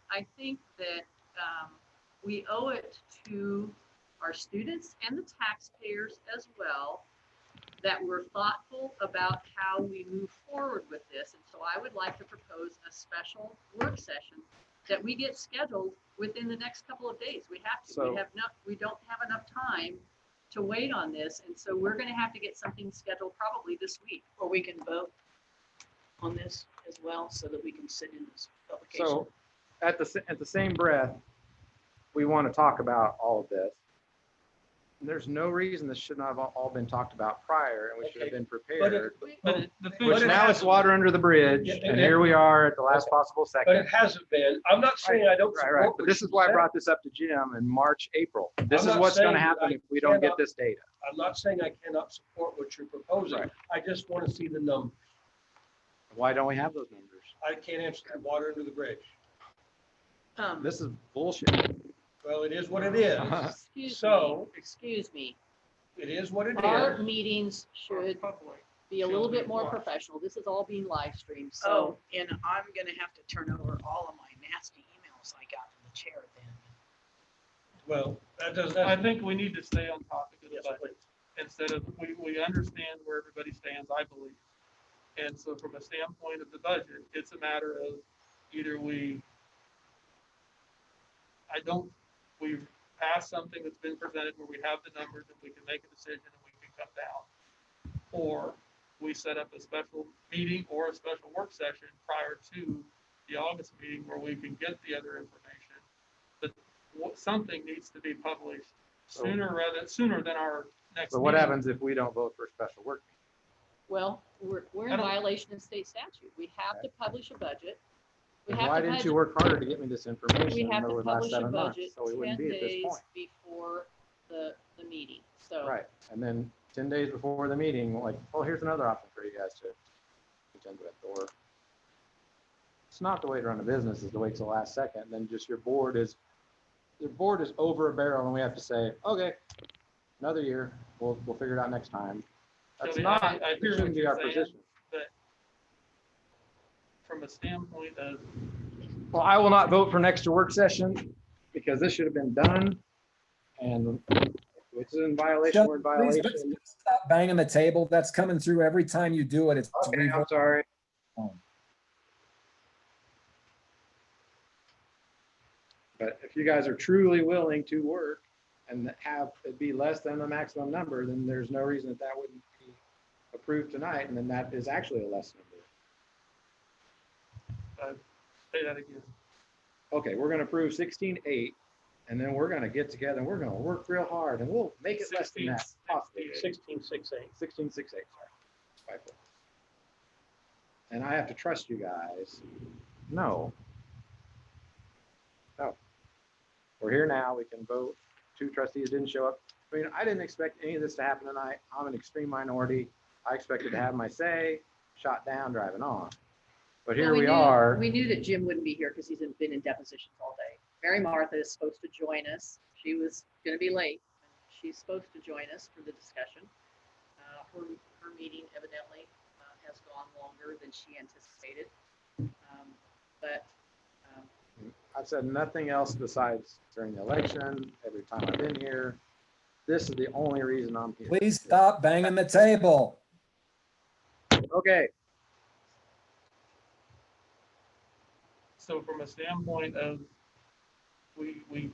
we owe it to our students and the taxpayers as well, that we're thoughtful about how we move forward with this. And so I would like to propose a special work session that we get scheduled within the next couple of days. We have to, So- we don't have enough time to wait on this. And so we're gonna have to get something scheduled probably this week. Or we can vote on this as well so that we can sit in this publication. So at the same breath, we want to talk about all of this. And there's no reason this should not have all been talked about prior, and we should have been prepared. But the thing Which it now it's hasn't water been. under the bridge, Yeah, and here we are at the last possible But second. it hasn't been. I'm not saying I don't Right, support. right. what But this you is why I said. brought this up to Jim in March, April. This I'm is not what's going to saying happen I if we don't get cannot- this data. I'm not saying I cannot support what you're proposing. Right. I just want to see the numbers. Why don't we have those numbers? I can't answer that. Water under the bridge. This is bullshit. Well, it is what it is. So- Excuse me. It is what it Our is. meetings should public. be a little Shall be bit more watched. professional. This is all being live streamed, so. Oh, and I'm gonna have to turn over all of my nasty emails I got from the chair then. Well, that doesn't. I think we need to stay on topic of the Yes, budget please. instead of, we understand where everybody stands, I believe. And so from a standpoint of the budget, it's a matter of either we've passed something that's been presented where we have the numbers and we can make a decision and we can come down. Or we set up a special meeting or a special work session prior to the August meeting where we can get the other information. But something needs to be published sooner than our next. So what meeting. happens if we don't vote for a special work meeting? Well, we're I in don't- violation of state statute. We have to publish a budget. We And have why to didn't you budget- work harder to get me this We information have over to the last publish a 7 months? budget So we 10 wouldn't be at this days point. before the meeting, so. Right, and then 10 days before the meeting, like, oh, here's another option for you guys to contend with, or it's not the way to run a business, is to wait till the last second, and then just your board is over a barrel, and we have to say, okay, another year, we'll figure it out next time. That's Shelby, not, I it hear what shouldn't be you're our saying. position. But from a standpoint of, Well, I will not vote for an extra work session, because this should have been done, and if it's in violation, we're in Please violation. stop banging the table. That's coming through every time you do it. It's Okay, I'm sorry. But if you guys are truly willing to work and have it be less than the maximum number, then there's no reason that wouldn't be approved tonight, and then that is actually a less number. say that again. Okay, we're gonna approve 16.8, and then we're gonna get together and we're gonna work real hard, and we'll make it less than that, 16.68. possibly. 1668. 16.68, sorry. 5-4. And I have to trust you guys. No. No. We're here now, we can vote. 2 trustees didn't show up. I mean, I didn't expect any of this to happen tonight. I'm an extreme minority. I expected to have my say, shot down, driving on. But here Well, we knew- are. We knew that Jim wouldn't be here because he's been in depositions all day. Mary Martha is supposed to join us. She was gonna be late. She's supposed to join us for the discussion. Her meeting evidently has gone longer than she anticipated. But I've said nothing else besides during the election, every time I've been here. This is the only reason I'm here. Please stop banging the table. Okay, So from a standpoint of, we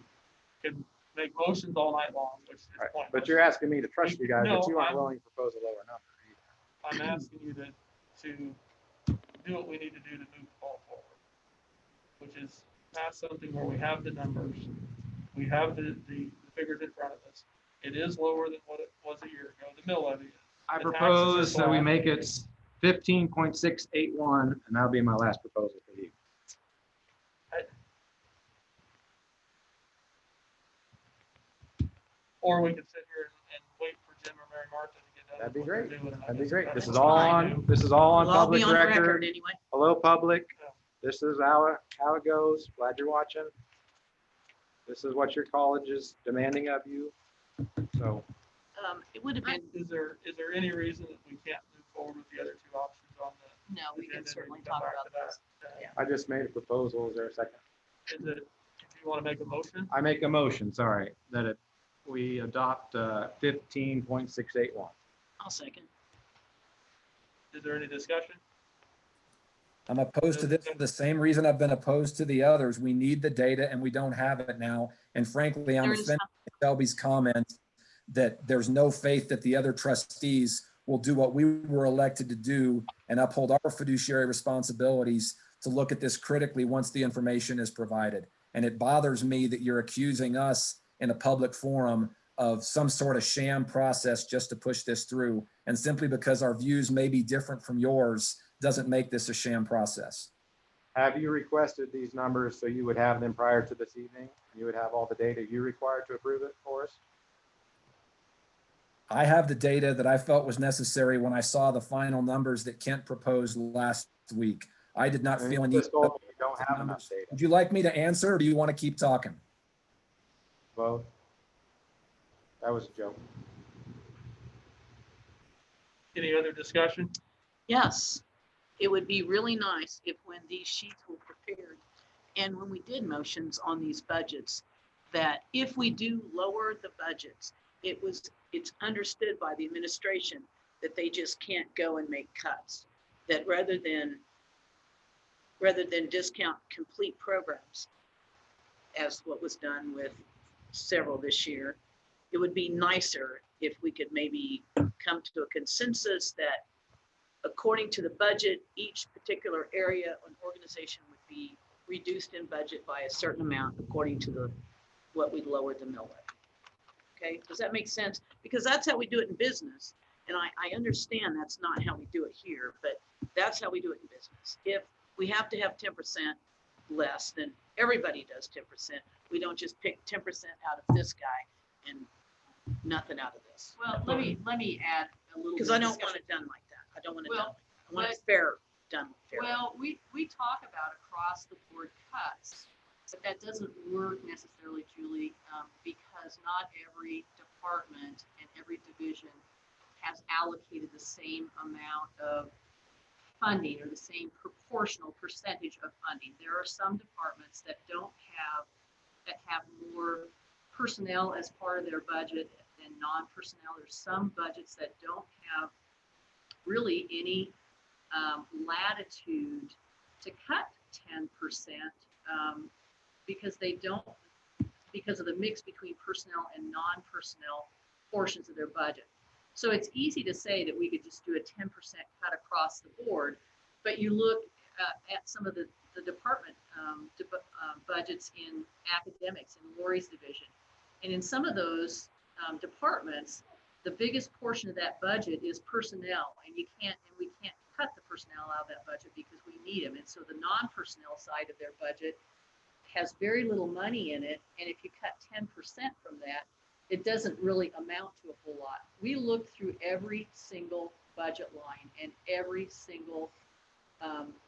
can make motions all night long, which is all right, pointless. but you're asking me to trust you guys, but No, you aren't I'm- willing to propose a lower number either. I'm asking you to do what we need to do to move the ball forward, which is pass something where we have the numbers, we have the figures in front of us. It is lower than what it was a year ago, the mill levy is. I The taxes are propose that we flat. make it 15.681, and that'll be my last proposal for you. Or we could sit here and wait for Jim or Mary Martha to get done. That'd be with what they're great. doing, and I That'd be guess great. that's This is what all I on, do. this is all on We'll all be public on the record. anyway. Hello, public. Yeah. This is how it goes. Glad you're watching. This is what your college is demanding of you. So It would have been, Is there any reason that we can't move forward with the other two options on the? No, we can agenda? certainly Come talk back about to that. those. Yeah. I just made a proposal. Is there a second? Is it, if you want to make a motion? I make a motion, sorry, that we adopt 15.681. I'll second. Is there any discussion? I'm opposed to this for the same reason I've been opposed to the others. We need the data and we don't have it now. And frankly, I'm There is offended by Shelby's comment that there's no faith that the other trustees will do what we were elected to do and uphold our fiduciary responsibilities to look at this critically once the information is provided. And it bothers me that you're accusing us in a public forum of some sort of sham process just to push this through. And simply because our views may be different from yours doesn't make this a sham process. Have you requested these numbers so you would have them prior to this evening? You would have all the data you required to approve it for us? I have the data that I felt was necessary when I saw the final numbers that Kent proposed last week. I did not And feel a you need. just told me you don't have enough data. Would you like me to answer or do you want to keep talking? Both. That was a joke. Any other discussion? Yes, it would be really nice if when these sheets were prepared and when we did motions on these budgets, that if we do lower the budgets, it's understood by the administration that they just can't go and make cuts. That rather than discount complete programs, as what was done with several this year, it would be nicer if we could maybe come to a consensus that according to the budget, each particular area and organization would be reduced in budget by a certain amount according to what we lowered the mill levy. Okay, does that make sense? Because that's how we do it in business. And I understand that's not how we do it here, but that's how we do it in business. If we have to have 10% less, then everybody does 10%. We don't just pick 10% out of this guy and nothing out of this. Well, let me add a little. Because I don't want it done like that. I don't want it done. I want it fair, done fair. Well, we talk about across the board cuts, but that doesn't work necessarily, Julie, because not every department and every division has allocated the same amount of funding or the same proportional percentage of funding. There are some departments that have more personnel as part of their budget than non-personnel. There's some budgets that don't have really any latitude to cut 10% because of the mix between personnel and non-personnel portions of their budget. So it's easy to say that we could just do a 10% cut across the board, but you look at some of the department budgets in academics in Lori's division, and in some of those departments, the biggest portion of that budget is personnel, and we can't cut the personnel out of that budget because we need them. And so the non-personnel side of their budget has very little money in it, and if you cut 10% from that, it doesn't really amount to a whole lot. We look through every single budget line and every single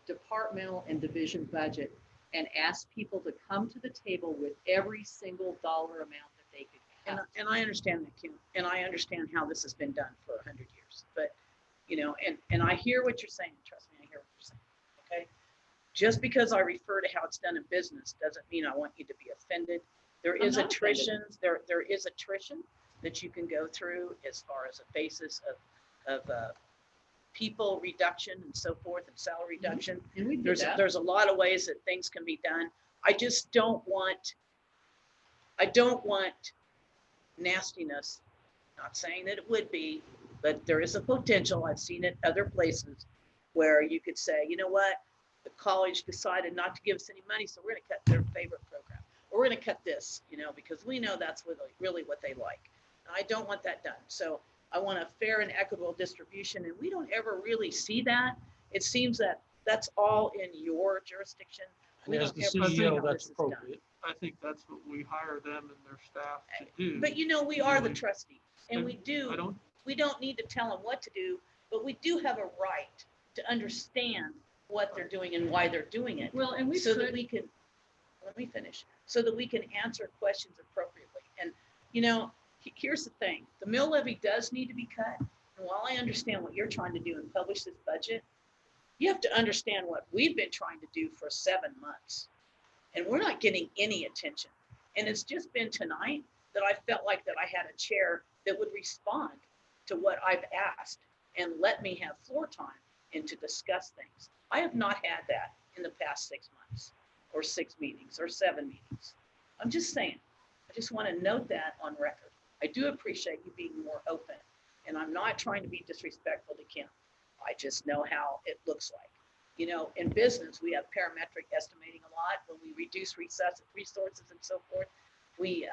departmental and division budget and ask people to come to the table with every single dollar amount that they could cut. And I understand that, Kim, and I understand how this has been done for 100 years. But, you know, and I hear what you're saying. Trust me, I hear what you're saying. Okay. Just because I refer to how it's done in business doesn't mean I want you to be offended. There is attrition. There is attrition that you can go through as far as a basis of people reduction and so forth and salary reduction. And we do There's a lot of ways that things can be done. I just don't want nastiness. Not saying that it would be, but there is a potential. I've seen it other places where you could say, you know what, the college decided not to give us any money, so we're going to cut their favorite program. Or we're going to cut this, you know, because we know that's really what they like. And I don't want that done. So I want a fair and equitable distribution, and we don't ever really see that. It seems that that's all in your jurisdiction. We As don't the ever see CEO, how that's this is done. appropriate. I think that's what we hire them and their staff to do. But you know, we are the trustees, and I we don't need to tell them what to do, but we do have a right to understand what they're doing and why they're doing it. Well, and we so could, that we can let me finish, so that we can answer questions appropriately. And, you know, here's the thing, the mill levy does need to be cut. And while I understand what you're trying to do and publish this budget, you have to understand what we've been trying to do for 7 months. And we're not getting any attention. And it's just been tonight that I felt like that I had a chair that would respond to what I've asked and let me have floor time and to discuss things. I have not had that in the past 6 months, or 6 meetings, or 7 meetings. I'm just saying, I just want to note that on record. I do appreciate you being more open, and I'm not trying to be disrespectful to Kim. I just know how it looks like. You know, in business, we have parametric estimating a lot. When we reduce resources and so forth, we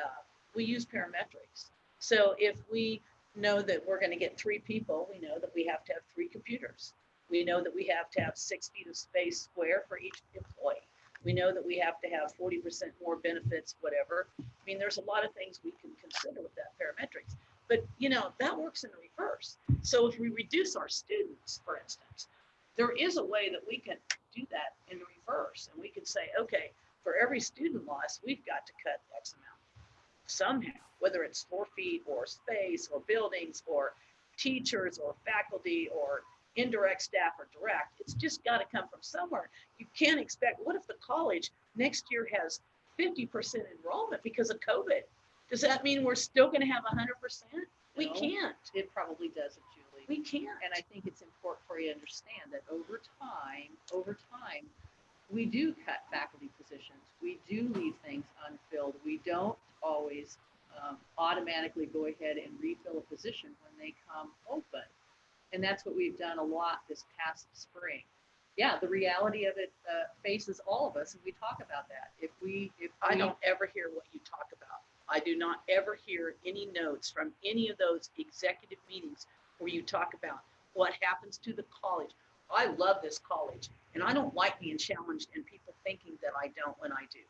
use parametrics. So if we know that we're going to get 3 people, we know that we have to have 3 computers. We know that we have to have 6 feet of space square for each employee. We know that we have to have 40% more benefits, whatever. I mean, there's a lot of things we can consider with that parametrics. But, you know, that works in the reverse. So if we reduce our students, for instance, there is a way that we can do that in the reverse. And we can say, okay, for every student loss, we've got to cut X amount somehow, whether it's 4 feet or space or buildings or teachers or faculty or indirect staff or direct. It's just got to come from somewhere. You can't expect, what if the college next year has 50% enrollment because of COVID? Does that mean we're still going to have 100%? We No. can't. It probably doesn't, Julie. We can't. And I think it's important for you to understand that over time, we do cut faculty positions. We do leave things unfilled. We don't always automatically go ahead and refill a position when they come open. And that's what we've done a lot this past spring. Yeah, the reality of it faces all of us, and we talk about that. If I don't ever hear what you talk about. I do not ever hear any notes from any of those executive meetings where you talk about what happens to the college. I love this college, and I don't like being challenged and people thinking that I don't when I do.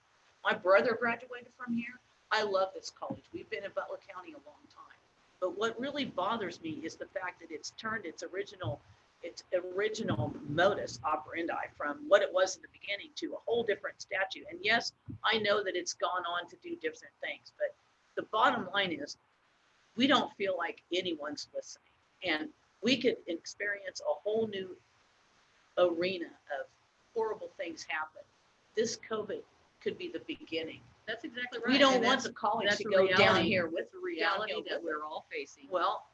My brother graduated from here. I love this college. We've been in Butler County a long time. But what really bothers me is the fact that it's turned its original modus operandi from what it was in the beginning to a whole different statute. And yes, I know that it's gone on to do different things, but the bottom line is we don't feel like anyone's listening. And we could experience a whole new arena of horrible things happen. This COVID could be the beginning. That's exactly right. We don't And want that's- the college that's to the go down reality. here with the reality downhill that with it. we're all facing. Well,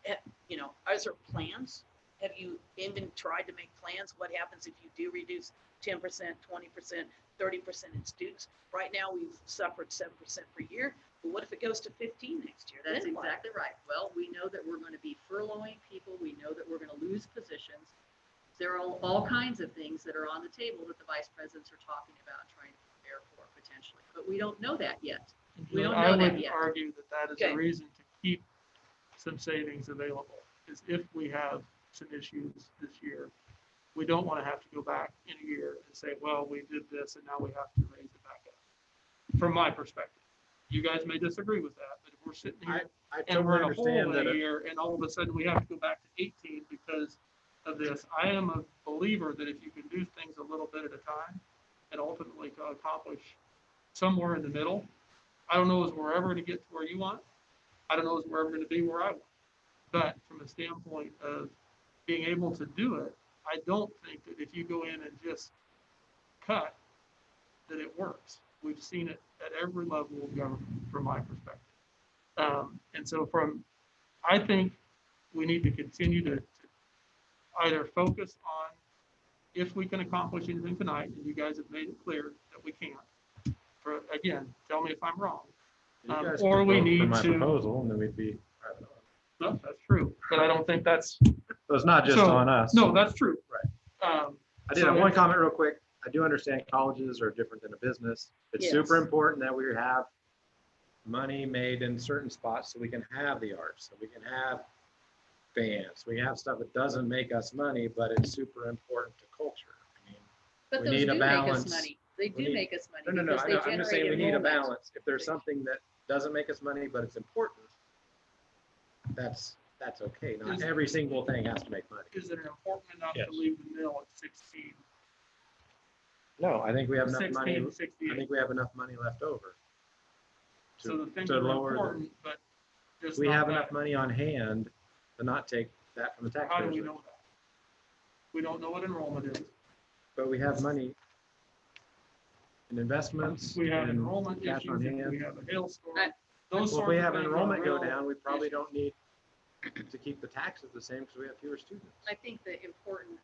you know, is there plans? Have you even tried to make plans? What happens if you do reduce 10%, 20%, 30% in students? Right now, we've suffered 7% per year. But what if it goes to 15 next year? That's Then what? exactly right. Well, we know that we're going to be furloughing people. We know that we're going to lose positions. There are all kinds of things that are on the table that the vice presidents are talking about, trying to prepare for potentially. But we don't know that yet. We don't I know that would yet. argue that that is Okay. a reason to keep some savings available, is if we have some issues this year, we don't want to have to go back in a year and say, well, we did this and now we have to raise it back up. From my perspective, you guys may disagree with that, but if we're sitting here I and we're totally in a hole understand in that. a year and all of a sudden we have to go back to 18 because of this, I am a believer that if you can do things a little bit at a time and ultimately to accomplish somewhere in the middle, I don't know if we're ever going to get to where you want. I don't know if we're ever going to be where I want. But from a standpoint of being able to do it, I don't think that if you go in and just cut, that it works. We've seen it at every level of government from my perspective. And so I think we need to continue to either focus on if we can accomplish anything tonight, and you guys have made it clear that we can't. Again, tell me if I'm wrong. You guys Or could we vote for need my to- proposal, and then we'd be. No, that's true, but I don't think that's. So it's not just So, on us. No, that's true. Right. I did so have one it's- comment real quick. I do understand colleges are different than a business. It's Yes. super important that we have money made in certain spots so we can have the arts, so we can have bands. We have stuff that doesn't make us money, but it's super important to culture. I mean, But we those need do a make us balance. money. They We do need- make us money no, because I they know. I'm just saying generate we need a enrollment. balance. If there's something that doesn't make us money, but it's important, that's okay. Not Is- every single thing has to make money. Is it important enough Yes. to leave the mill at 16? No, I think we have enough money. 1668. I think we have enough money left over. So the things to are lower the- important, but just We not have that. enough money on hand to not take that from the How do taxpayers. we know that? We don't know what enrollment is. But we have money in investments. We have and enrollment cash issues, on if hand. we have a hailstorm. Right. Those Well, if sorts we of have things are enrollment go real down, we probably issues. don't need to keep the taxes the same because we have fewer students. I think the important,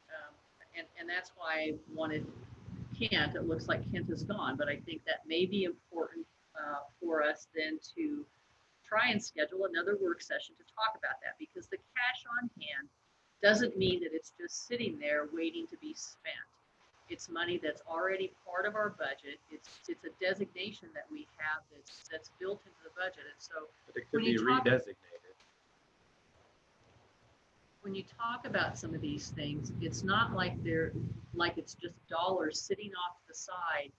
and that's why I wanted Kent, it looks like Kent is gone, but I think that may be important for us then to try and schedule another work session to talk about that, because the cash on hand doesn't mean that it's just sitting there waiting to be spent. It's money that's already part of our budget. It's a designation that we have that's built into the budget. And so But it could When be you talk- redesignated. when you talk about some of these things, it's not like it's just dollars sitting off to the side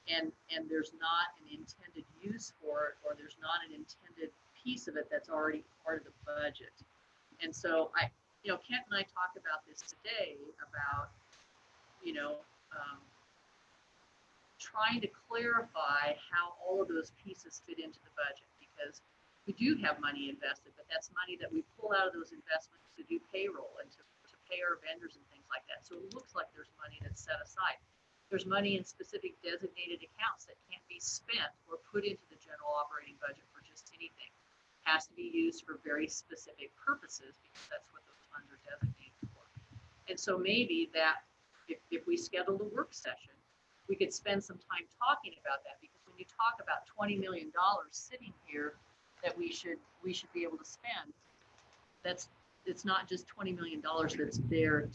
and there's not an intended use for it, or there's not an intended piece of it that's already part of the budget. And so Kent and I talked about this today about, trying to clarify how all of those pieces fit into the budget, because we do have money invested, but that's money that we pull out of those investments to do payroll and to pay our vendors and things like that. So it looks like there's money that's set aside. There's money in specific designated accounts that can't be spent or put into the general operating budget for just anything. It has to be used for very specific purposes, because that's what those funds are designated for. And so maybe that if we scheduled a work session, we could spend some time talking about that, because when you talk about $20 million sitting here that we should be able to spend, it's not just $20 million that's there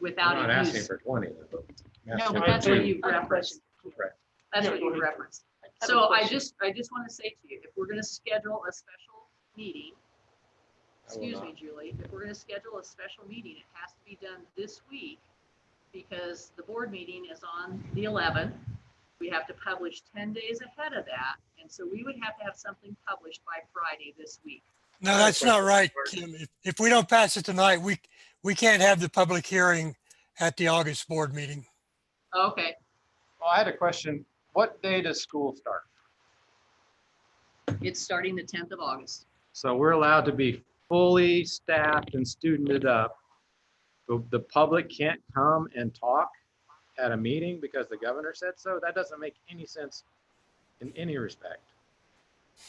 without We're not a asking use. for 20. Though. No, but I that's what agree. you referenced. Right. That's Yeah, what go you ahead. referenced. I have a So I question. just want to say to you, if we're going to schedule a special meeting, I will excuse me, not. Julie, if we're going to schedule a special meeting, it has to be done this week, because the board meeting is on the 11th. We have to publish 10 days ahead of that. And so we would have to have something published by Friday this week. No, that's not right, Kim. If we don't pass it tonight, we can't have the public hearing at the August board meeting. Okay, Well, I had a question. What day does school start? it's starting the 10th of August. So we're allowed to be fully staffed and studented up. The public can't come and talk at a meeting because the governor said so. That doesn't make any sense in any respect.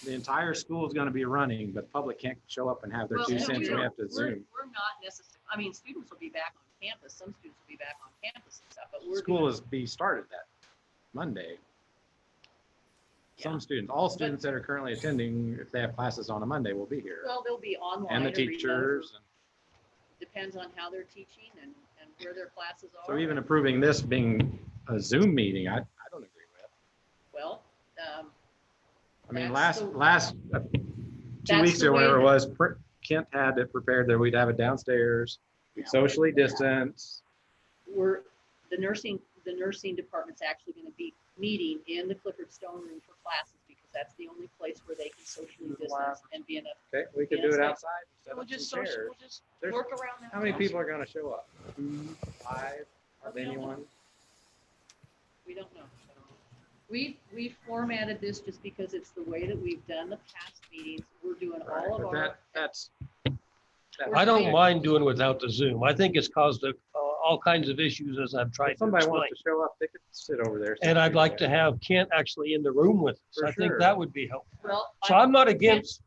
The entire school is going to be running, but the public can't show up and have their Well, 2 no, cents. We have to Zoom. We're not necessarily, I mean, students will be back on campus. Some students will be back on campus and stuff, but we're School doing- is be started that Monday. Yeah. Some students, all students that are currently attending, if they have classes on a Monday, will be here. Well, they'll be online. And the or remote. teachers. Depends on how they're teaching and where their classes are. So even approving this being a Zoom meeting, I don't agree with. Well, I mean, That's last 2 that's weeks the or way whatever it that- was, Kent had it prepared that we'd have it downstairs, we'd socially distance. the nursing department's actually going to be meeting in the Clifford Stone room for classes, because that's the only place where they can socially distance and be in a, Okay, we could Yeah, do it so- outside. Set We'll up just some chairs. There's- work around that. How many people are gonna show up? 2, 5, hardly anyone? we don't know. We formatted this just because it's the way that we've done the past meetings. We're doing all of But our. that's. I don't mind doing without the Zoom. I think it's caused all kinds of issues as I've tried If to somebody explain. wants to show up, they could sit over there. And I'd like to have Kent actually in the room with us. For I think sure. that would be helpful. Well, So I'm not against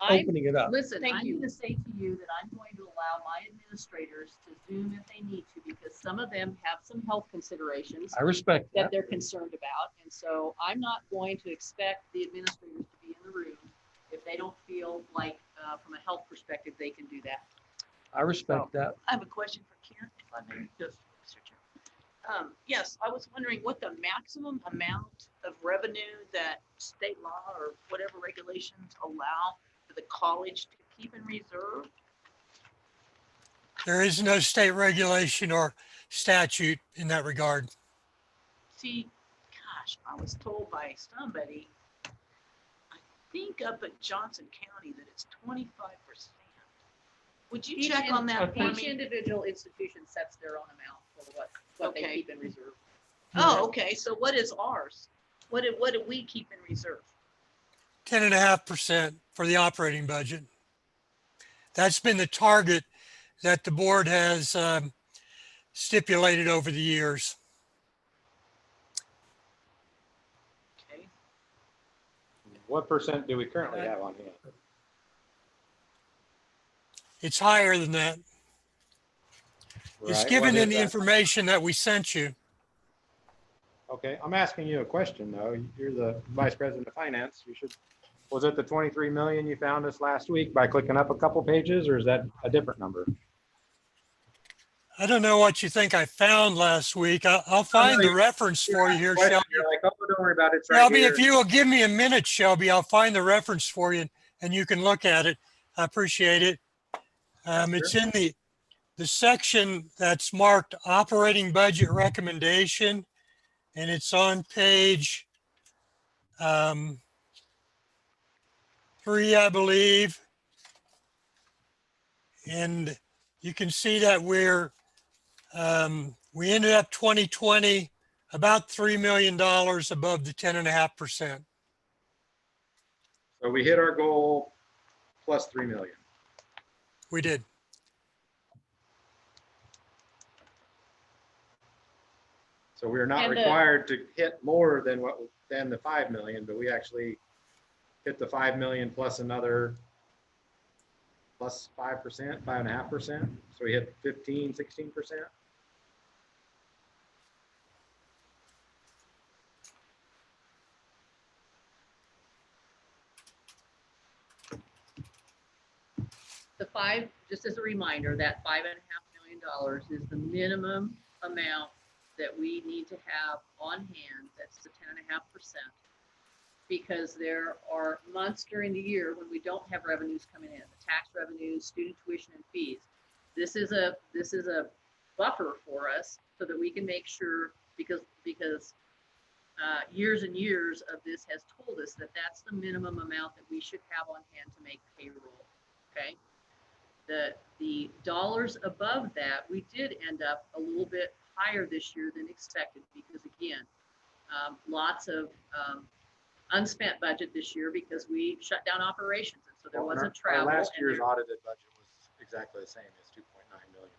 I'm, opening it up. listen, Thank I'm you. going to say to you that I'm going to allow my administrators to Zoom if they need to, because some of them have some health considerations I respect that that. they're concerned about. And so I'm not going to expect the administrators to be in the room if they don't feel like, from a health perspective, they can do that. I respect that. I have a question for Kent, if I may. Yes. Mr. Chairman. Yes, I was wondering what the maximum amount of revenue that state law or whatever regulations allow for the college to keep in reserve. There is no state regulation or statute in that regard. See, gosh, I was told by somebody, I think up at Johnson County, that it's 25%. Would you check on that for Each me? individual institution sets their own amount for what they Okay. keep in reserve. Oh, okay. So what is ours? What do we keep in reserve? 10.5% for the operating budget. That's been the target that the board has stipulated over the years. Okay. What percent do we currently have on hand? It's higher than that. It's Right, given what in is the that? information that we sent you. Okay, I'm asking you a question though. You're the vice president of finance. You should, was it the 23 million you found us last week by clicking up a couple pages, or is that a different number? I don't know what you think I found last week. I'll find the reference for you here, Shelby. You're like, oh, don't worry about it. It's right Shelby, here. if you will give me a minute, Shelby, I'll find the reference for you and you can look at it. I appreciate it. It's in the section that's marked operating budget recommendation, and it's on page 3, I believe. And you can see that we ended up 2020 about $3 million above the 10.5%. So we hit our goal plus 3 million. We did. So we're not And, required to hit more than the 5 million, but we actually hit the 5 million plus another plus 5%, 5.5%. So we hit 15, 16%. Just as a reminder, that $5.5 million is the minimum amount that we need to have on hand. That's the 10.5%. Because there are months during the year when we don't have revenues coming in, the tax revenues, student tuition and fees. This is a buffer for us so that we can make sure, because years and years of this has told us that that's the minimum amount that we should have on hand to make payroll. Okay. The dollars above that, we did end up a little bit higher this year than expected because again, lots of unspent budget this year because we shut down operations, and so there wasn't travel. Our last year's audited budget was exactly the same as 2.9 million.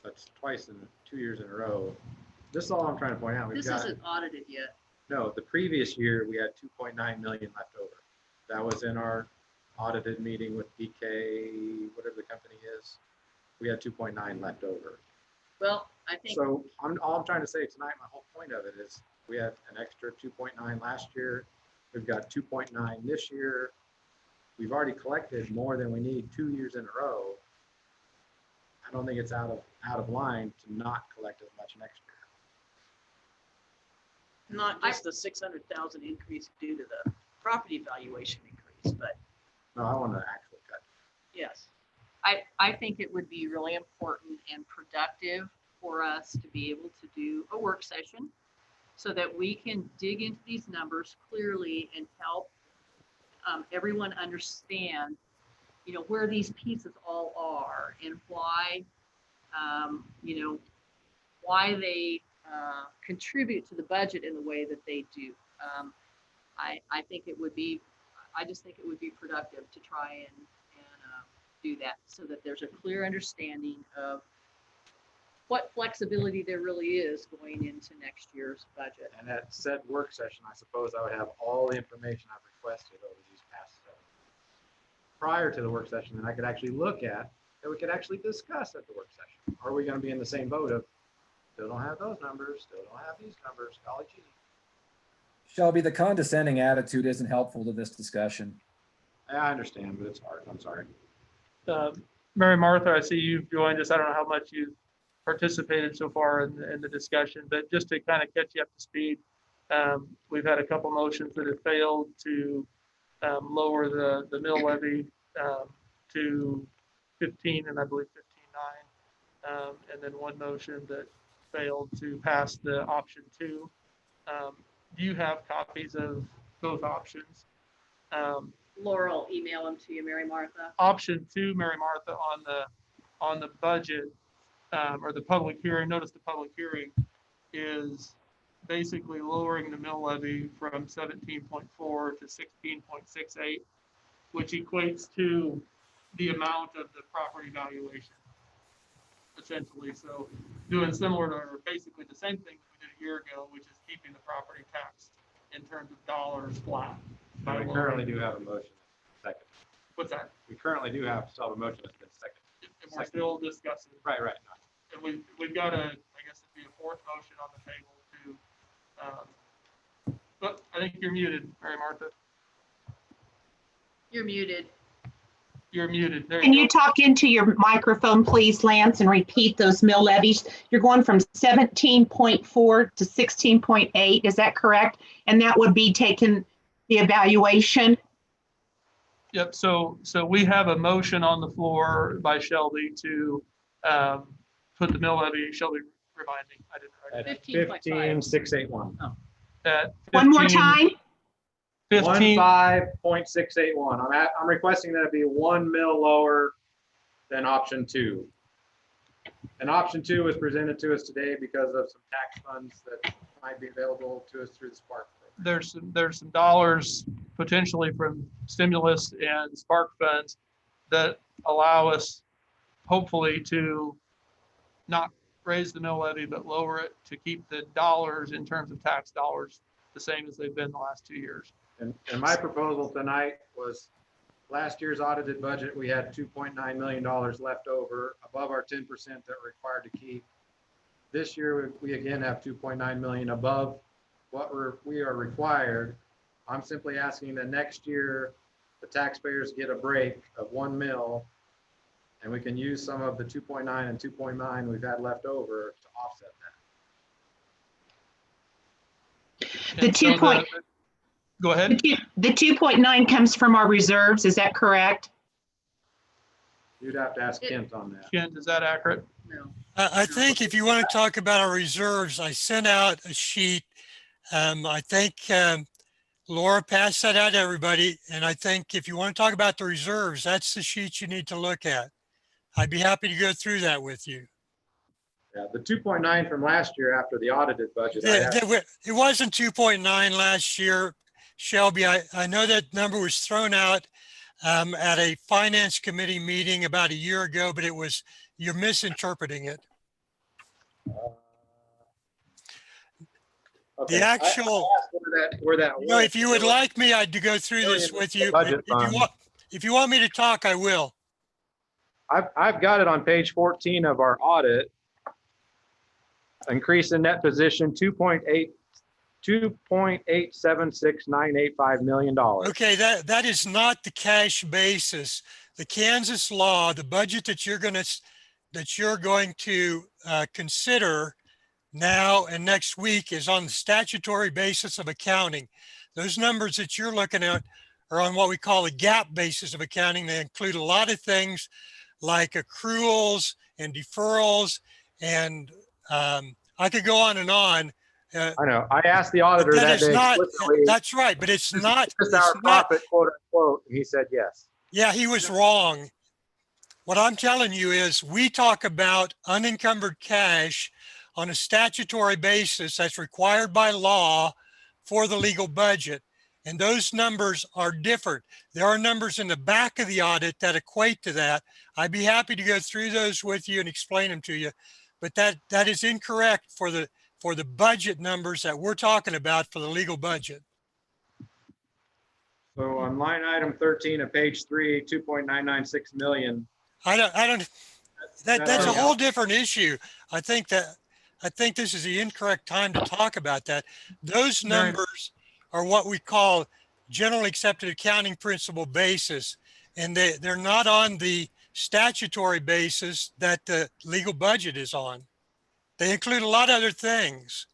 That's twice in 2 years in a row. This is all I'm trying to point out. This isn't audited yet. No, the previous year we had 2.9 million left over. That was in our audited meeting with BK, whatever the company is. We had 2.9 left over. Well, I think. So all I'm trying to say tonight, my whole point of it is we had an extra 2.9 last year. We've got 2.9 this year. We've already collected more than we need 2 years in a row. I don't think it's out of line to not collect as much next year. Not just the 600,000 increase due to the property valuation increase, but No, I want an actual cut. yes. I think it would be really important and productive for us to be able to do a work session so that we can dig into these numbers clearly and help everyone understand, where these pieces all are and why, why they contribute to the budget in the way that they do. I think it would be, I just think it would be productive to try and do that so that there's a clear understanding of what flexibility there really is going into next year's budget. And at said work session, I suppose I would have all the information I've requested over these past 7 months prior to the work session, and I could actually look at, that we could actually discuss at the work session. Are we going to be in the same boat of still don't have those numbers, still don't have these numbers, golly gee. Shelby, the condescending attitude isn't helpful to this discussion. I understand, but it's hard. I'm sorry. Mary Martha, I see you've joined us. I don't know how much you've participated so far in the discussion, but just to kind of catch you up to speed, we've had a couple motions that have failed to lower the mill levy to 15 and I believe 15.9, and then one motion that failed to pass the option 2. Do you have copies of both options? Laurel, email them to you, Mary Martha. Option 2, Mary Martha, on the budget or the public hearing. Notice the public hearing is basically lowering the mill levy from 17.4 to 16.68, which equates to the amount of the property valuation, essentially. So doing similar to, or basically the same thing we did a year ago, which is keeping the property taxed in terms of dollars flat. by We law. currently do have a motion. Second. What's that? We currently do have still have a motion that's been seconded. And we're still discussing. Right. And we've got a, I guess it'd be a fourth motion on the table to, but I think you're muted, Mary Martha. You're muted. You're muted. There Can you you go. talk into your microphone, please, Lance, and repeat those mill levies? You're going from 17.4 to 16.8, is that correct? And that would be taking the evaluation? Yep, so we have a motion on the floor by Shelby to put the mill levy, Shelby, remind me, I didn't write it. 15.5. 15,681. At One more 15 time? 15, 15.681. I'm requesting that it be 1 mil lower than option 2. And option 2 was presented to us today because of some tax funds that might be available to us through the Spark program. there's some dollars potentially from stimulus and spark funds that allow us hopefully to not raise the mill levy, but lower it to keep the dollars in terms of tax dollars the same as they've been the last 2 years. And my proposal tonight was last year's audited budget, we had $2.9 million left over above our 10% that we're required to keep. This year, we again have 2.9 million above what we are required. I'm simply asking that next year, the taxpayers get a break of 1 mil, and we can use some of the 2.9 and 2.9 we've had left over to offset that. The And so 2 point- Go ahead. The 2.9 comes from our reserves, is that correct? You'd have to ask Kent on that. Kent, is that accurate? No. I think if you want to talk about our reserves, I sent out a sheet. I think Laura passed that out to everybody. And I think if you want to talk about the reserves, that's the sheet you need to look at. I'd be happy to go through that with you. Yeah, the 2.9 from last year after the audited budget. It wasn't 2.9 last year, Shelby. I know that number was thrown out at a finance committee meeting about a year ago, but you're misinterpreting it. Okay. The actual, I asked where that you know, was. if you would like me, I'd go through this with you. But if you want me to talk, I will. I've got it on page 14 of our audit. Increase in net position, $2.876985 million. Okay, that is not the cash basis. The Kansas law, the budget that you're going to consider now and next week is on the statutory basis of accounting. Those numbers that you're looking at are on what we call a GAAP basis of accounting. They include a lot of things like accruals and deferrals, and I could go on and on. I know. I asked the auditor that day explicitly. That's right, but it's not. Just our profit, quote unquote. He said yes. Yeah, he was wrong. What I'm telling you is we talk about unencumbered cash on a statutory basis that's required by law for the legal budget. And those numbers are different. There are numbers in the back of the audit that equate to that. I'd be happy to go through those with you and explain them to you. But that is incorrect for the budget numbers that we're talking about for the legal budget. So on line item 13 of page 3, 2.996 million. That's a whole different issue. I think this is the incorrect time to talk about that. Those numbers are what we call generally accepted accounting principle basis, and they're not on the statutory basis that the legal budget is on. They include a lot of other things.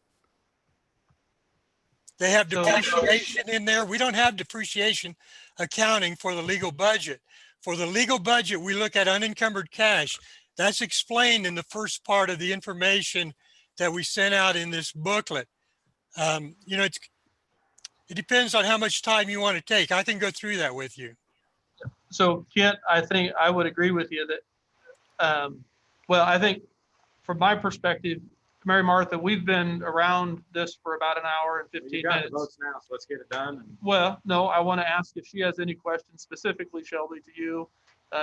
They have depreciation in there. We don't have depreciation accounting for the legal budget. For the legal budget, we look at unencumbered cash. That's explained in the first part of the information that we sent out in this booklet. You know, it depends on how much time you want to take. I can go through that with you. So Kent, I think I would agree with you that, well, I think from my perspective, Mary Martha, we've been around this for about an hour and You 15 got the minutes. votes now, so let's get it done. And Well, no, I want to ask if she has any questions specifically, Shelby, to you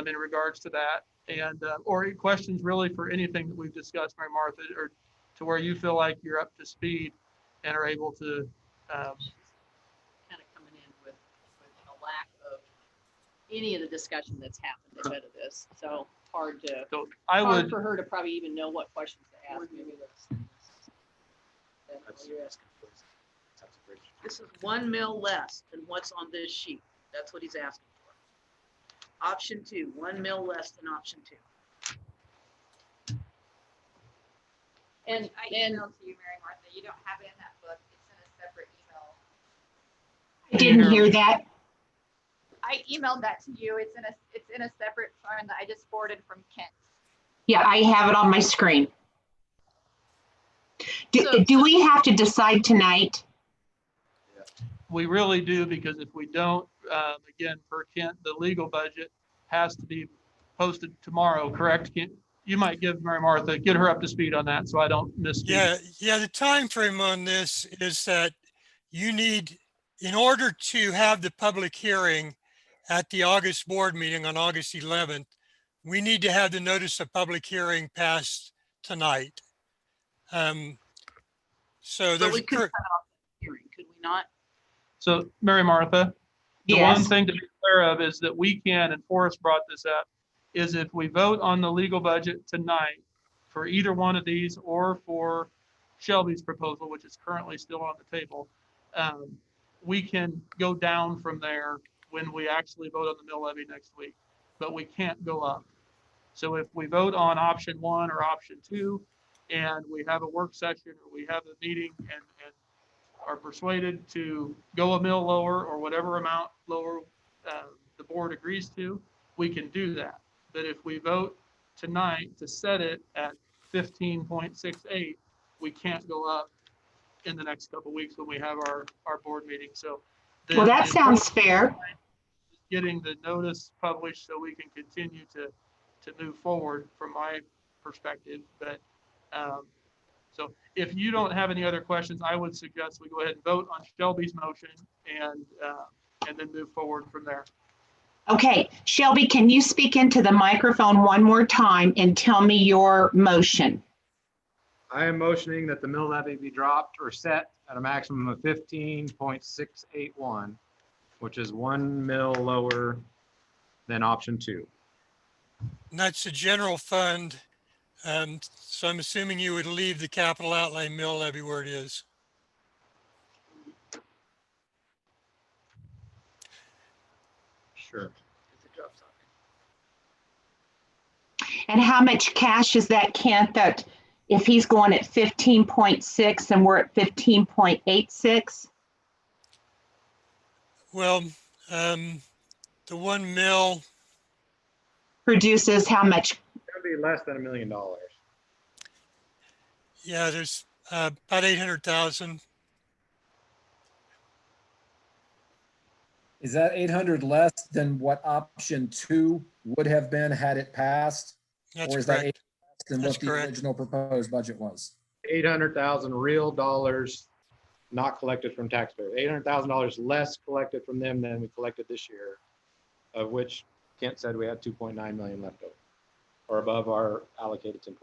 in regards to that. And, or questions really for anything that we've discussed, Mary Martha, or to where you feel like you're up to speed and are able to, Kind of coming in with a lack of any of the discussion that's happened ahead of this. So hard to, so I hard would, for her to probably even know what questions to ask. Maybe that's That's- you're asking. that's a great- This is 1 mil less than what's on this sheet. That's what he's asking for. Option 2, 1 mil less than option 2. And, Which I and emailed to you, Mary Martha. You don't have it in that book. It's in a separate email. I didn't hear that. I emailed that to you. It's in a separate file that I just forwarded from Kent. Yeah, I have it on my screen. So- Do we have to decide tonight? we really do, because if we don't, again, per Kent, the legal budget has to be posted tomorrow, correct? Kent? You might give Mary Martha, get her up to speed on that so I don't misspeak. Yeah, the time frame on this is that you need, in order to have the public hearing at the August board meeting on August 11th, we need to have the notice of public hearing passed tonight. So But there's, we could cut off the hearing, could we not? So Mary Martha, the one Yes. thing to be clear of is that we can, and Forrest brought this up, is if we vote on the legal budget tonight for either one of these or for Shelby's proposal, which is currently still on the table, we can go down from there when we actually vote on the mill levy next week, but we can't go up. So if we vote on option 1 or option 2, and we have a work session or we have a meeting and are persuaded to go a mill lower or whatever amount lower the board agrees to, we can do that. But if we vote tonight to set it at 15.68, we can't go up in the next couple of weeks when we have our board meeting. So Well, that sounds fair. getting the notice published so we can continue to move forward from my perspective. But so if you don't have any other questions, I would suggest we go ahead and vote on Shelby's motion and then move forward from there. Okay, Shelby, can you speak into the microphone one more time and tell me your motion? I am motioning that the mill levy be dropped or set at a maximum of 15.681, which is 1 mil lower than option 2. and that's the general fund. So I'm assuming you would leave the capital outlay mill levy where it is. Sure. If it drops off. And how much cash is that, Kent, that if he's going at 15.6 and we're at 15.86? Well, the 1 mil, Produces how much? It's gonna be less than $1 million. yeah, there's about 800,000. Is that 800 less than what option 2 would have been had it passed? That's Or is that correct. less than That's what the correct. original proposed budget was? 800,000 real dollars not collected from taxpayers. $800,000 less collected from them than we collected this year, of which Kent said we had 2.9 million left over, or above our allocated 10.5.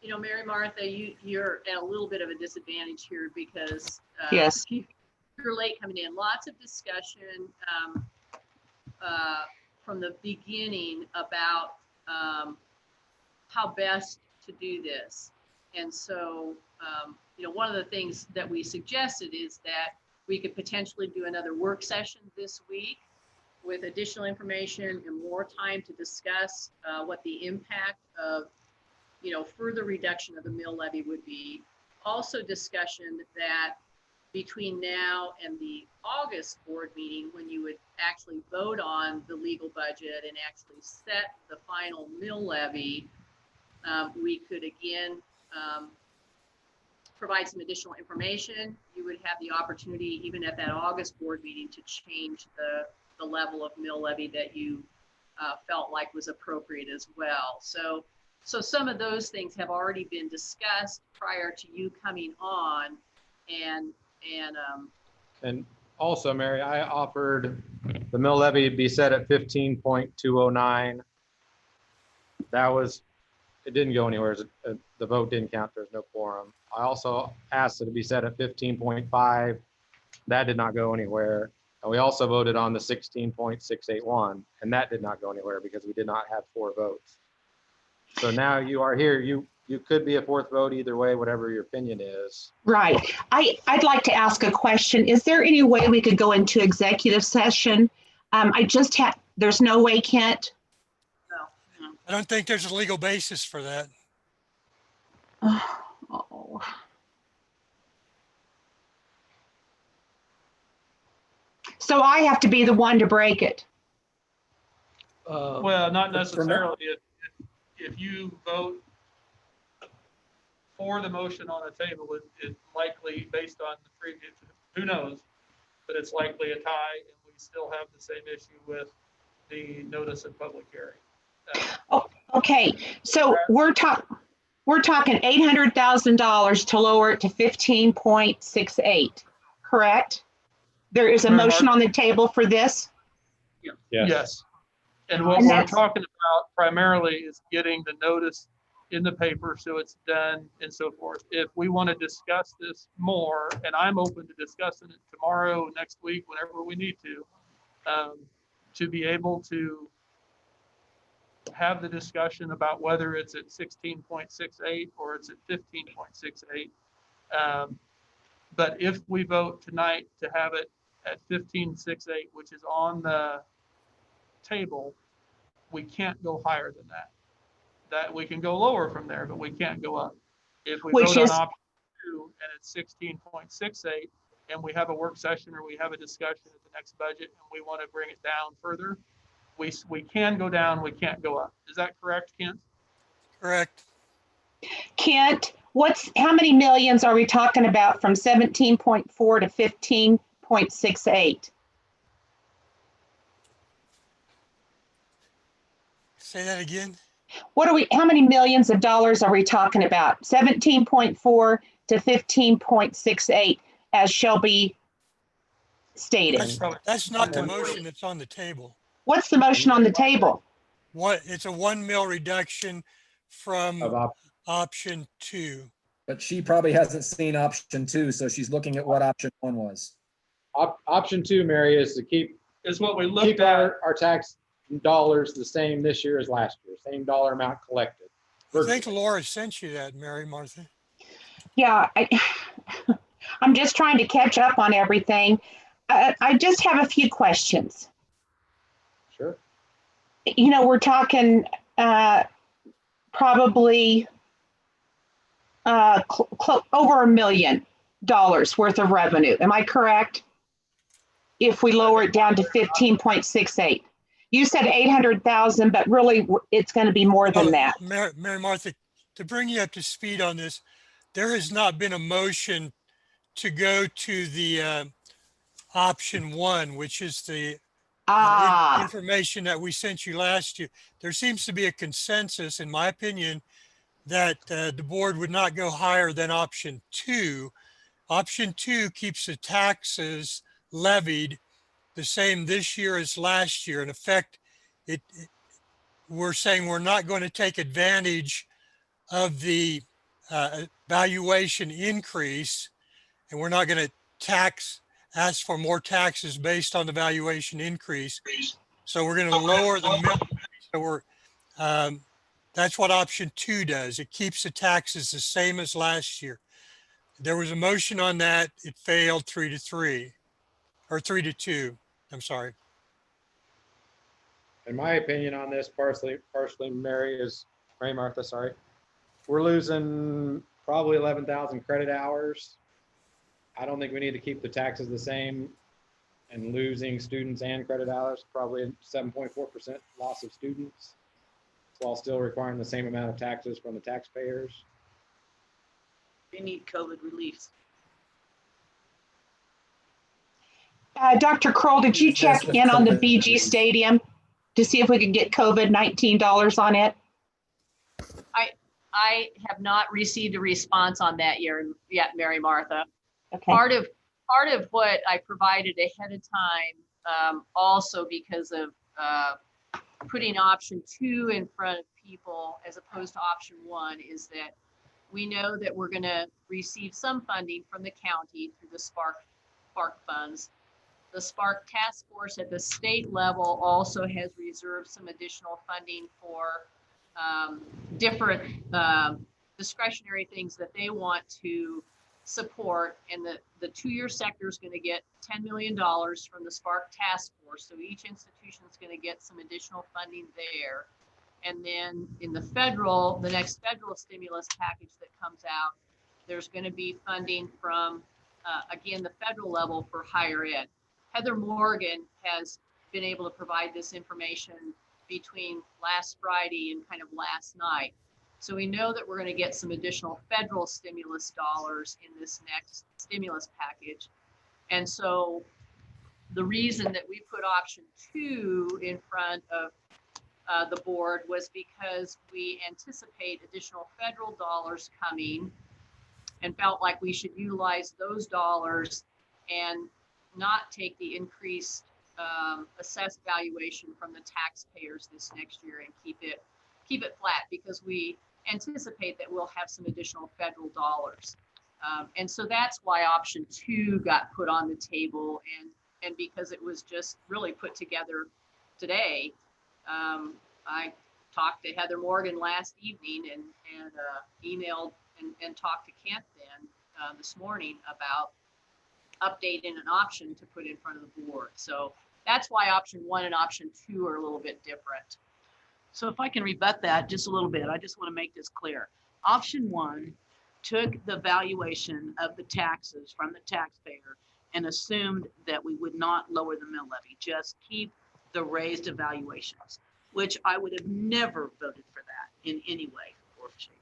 you know, Mary Martha, you're at a little bit of a disadvantage here because Yes. you're late coming in. Lots of discussion from the beginning about how best to do this. And so, you know, one of the things that we suggested is that we could potentially do another work session this week with additional information and more time to discuss what the impact of, you know, further reduction of the mill levy would be. Also discussion that between now and the August board meeting, when you would actually vote on the legal budget and actually set the final mill levy, we could again provide some additional information. You would have the opportunity, even at that August board meeting, to change the level of mill levy that you felt like was appropriate as well. So some of those things have already been discussed prior to you coming on, and And also, Mary, I offered the mill levy be set at 15.209. That was, it didn't go anywhere. The vote didn't count. There's no quorum. I also asked it to be set at 15.5. That did not go anywhere. And we also voted on the 16.681, and that did not go anywhere because we did not have 4 votes. So now you are here. You could be a 4th vote either way, whatever your opinion is. Right. I'd like to ask a question. Is there any way we could go into executive session? There's no way, Kent? I don't think there's a legal basis for that. Oh. So I have to be the one to break it. Well, not For now. necessarily. If you vote for the motion on the table, it likely, based on the previous, who knows, but it's likely a tie, and we still have the same issue with the notice of public hearing. Okay, so we're talking $800,000 to lower it to 15.68, correct? There is a Mary motion Martha? on the table for this? Yes. And what And we're that's- talking about primarily is getting the notice in the paper so it's done and so forth. If we want to discuss this more, and I'm open to discussing it tomorrow, next week, whenever we need to be able to have the discussion about whether it's at 16.68 or it's at 15.68. But if we vote tonight to have it at 15.68, which is on the table, we can't go higher than that. That we can go lower from there, but we can't go up. If we Which vote on is- option 2 and it's 16.68, and we have a work session or we have a discussion at the next budget and we want to bring it down further, we can go down, we can't go up. Is that correct, Kent? Correct. Kent, how many millions are we talking about from 17.4 to 15.68? Say that again. How many millions of dollars are we talking about? 17.4 to 15.68, as Shelby stated. That's not the motion that's on the table. What's the motion on the table? It's a 1 mil reduction from Of option 2. But she probably hasn't seen option 2, so she's looking at what option 1 was. Option 2, Mary, is to keep Is what we looked at. our tax dollars the same this year as last year, same dollar amount collected. I think Laura sent you that, Mary Martha. Yeah, I'm just trying to catch up on everything. I just have a few questions. Sure. We're talking probably over $1 million worth of revenue. Am I correct? If we lower it down to 15.68. You said 800,000, but really it's going to be more than that. Mary Martha, to bring you up to speed on this, there has not been a motion to go to the option 1, which is the information that we sent you last year. There seems to be a consensus, in my opinion, that the board would not go higher than option 2. Option 2 keeps the taxes levied the same this year as last year. In effect, we're saying we're not going to take advantage of the valuation increase, and we're not going to ask for more taxes based on the valuation increase. So we're going to lower the mill. So that's what option 2 does. It keeps the taxes the same as last year. There was a motion on that. It failed 3-3 or 3-2. I'm sorry. In my opinion on this, partially, Mary Martha, sorry. We're losing probably 11,000 credit hours. I don't think we need to keep the taxes the same and losing students and credit hours, probably 7.4% loss of students, while still requiring the same amount of taxes from the taxpayers. They need COVID relief. Dr. Kroll, did you check in on the BG Stadium? to see if we could get COVID-19 dollars on it? I have not received a response on that yet, Mary Martha. Okay. Part of what I provided ahead of time, also because of putting option 2 in front of people as opposed to option 1, is that we know that we're going to receive some funding from the county through the Spark funds. The Spark task force at the state level also has reserved some additional funding for different discretionary things that they want to support. And the 2-year sector is going to get $10 million from the Spark task force. So each institution is going to get some additional funding there. And then in the next federal stimulus package that comes out, there's going to be funding from, again, the federal level for higher ed. Heather Morgan has been able to provide this information between last Friday and kind of last night. So we know that we're going to get some additional federal stimulus dollars in this next stimulus package. And so the reason that we put option 2 in front of the board was because we anticipate additional federal dollars coming and felt like we should utilize those dollars and not take the increased assessed valuation from the taxpayers this next year and keep it flat, because we anticipate that we'll have some additional federal dollars. And so that's why option 2 got put on the table, and because it was just really put together today. I talked to Heather Morgan last evening and emailed and talked to Kent then this morning about updating an option to put in front of the board. So that's why option 1 and option 2 are a little bit different. So if I can rebut that just a little bit, I just want to make this clear. Option 1 took the valuation of the taxes from the taxpayer and assumed that we would not lower the mill levy, just keep the raised evaluations, which I would have never voted for that in any way or shape.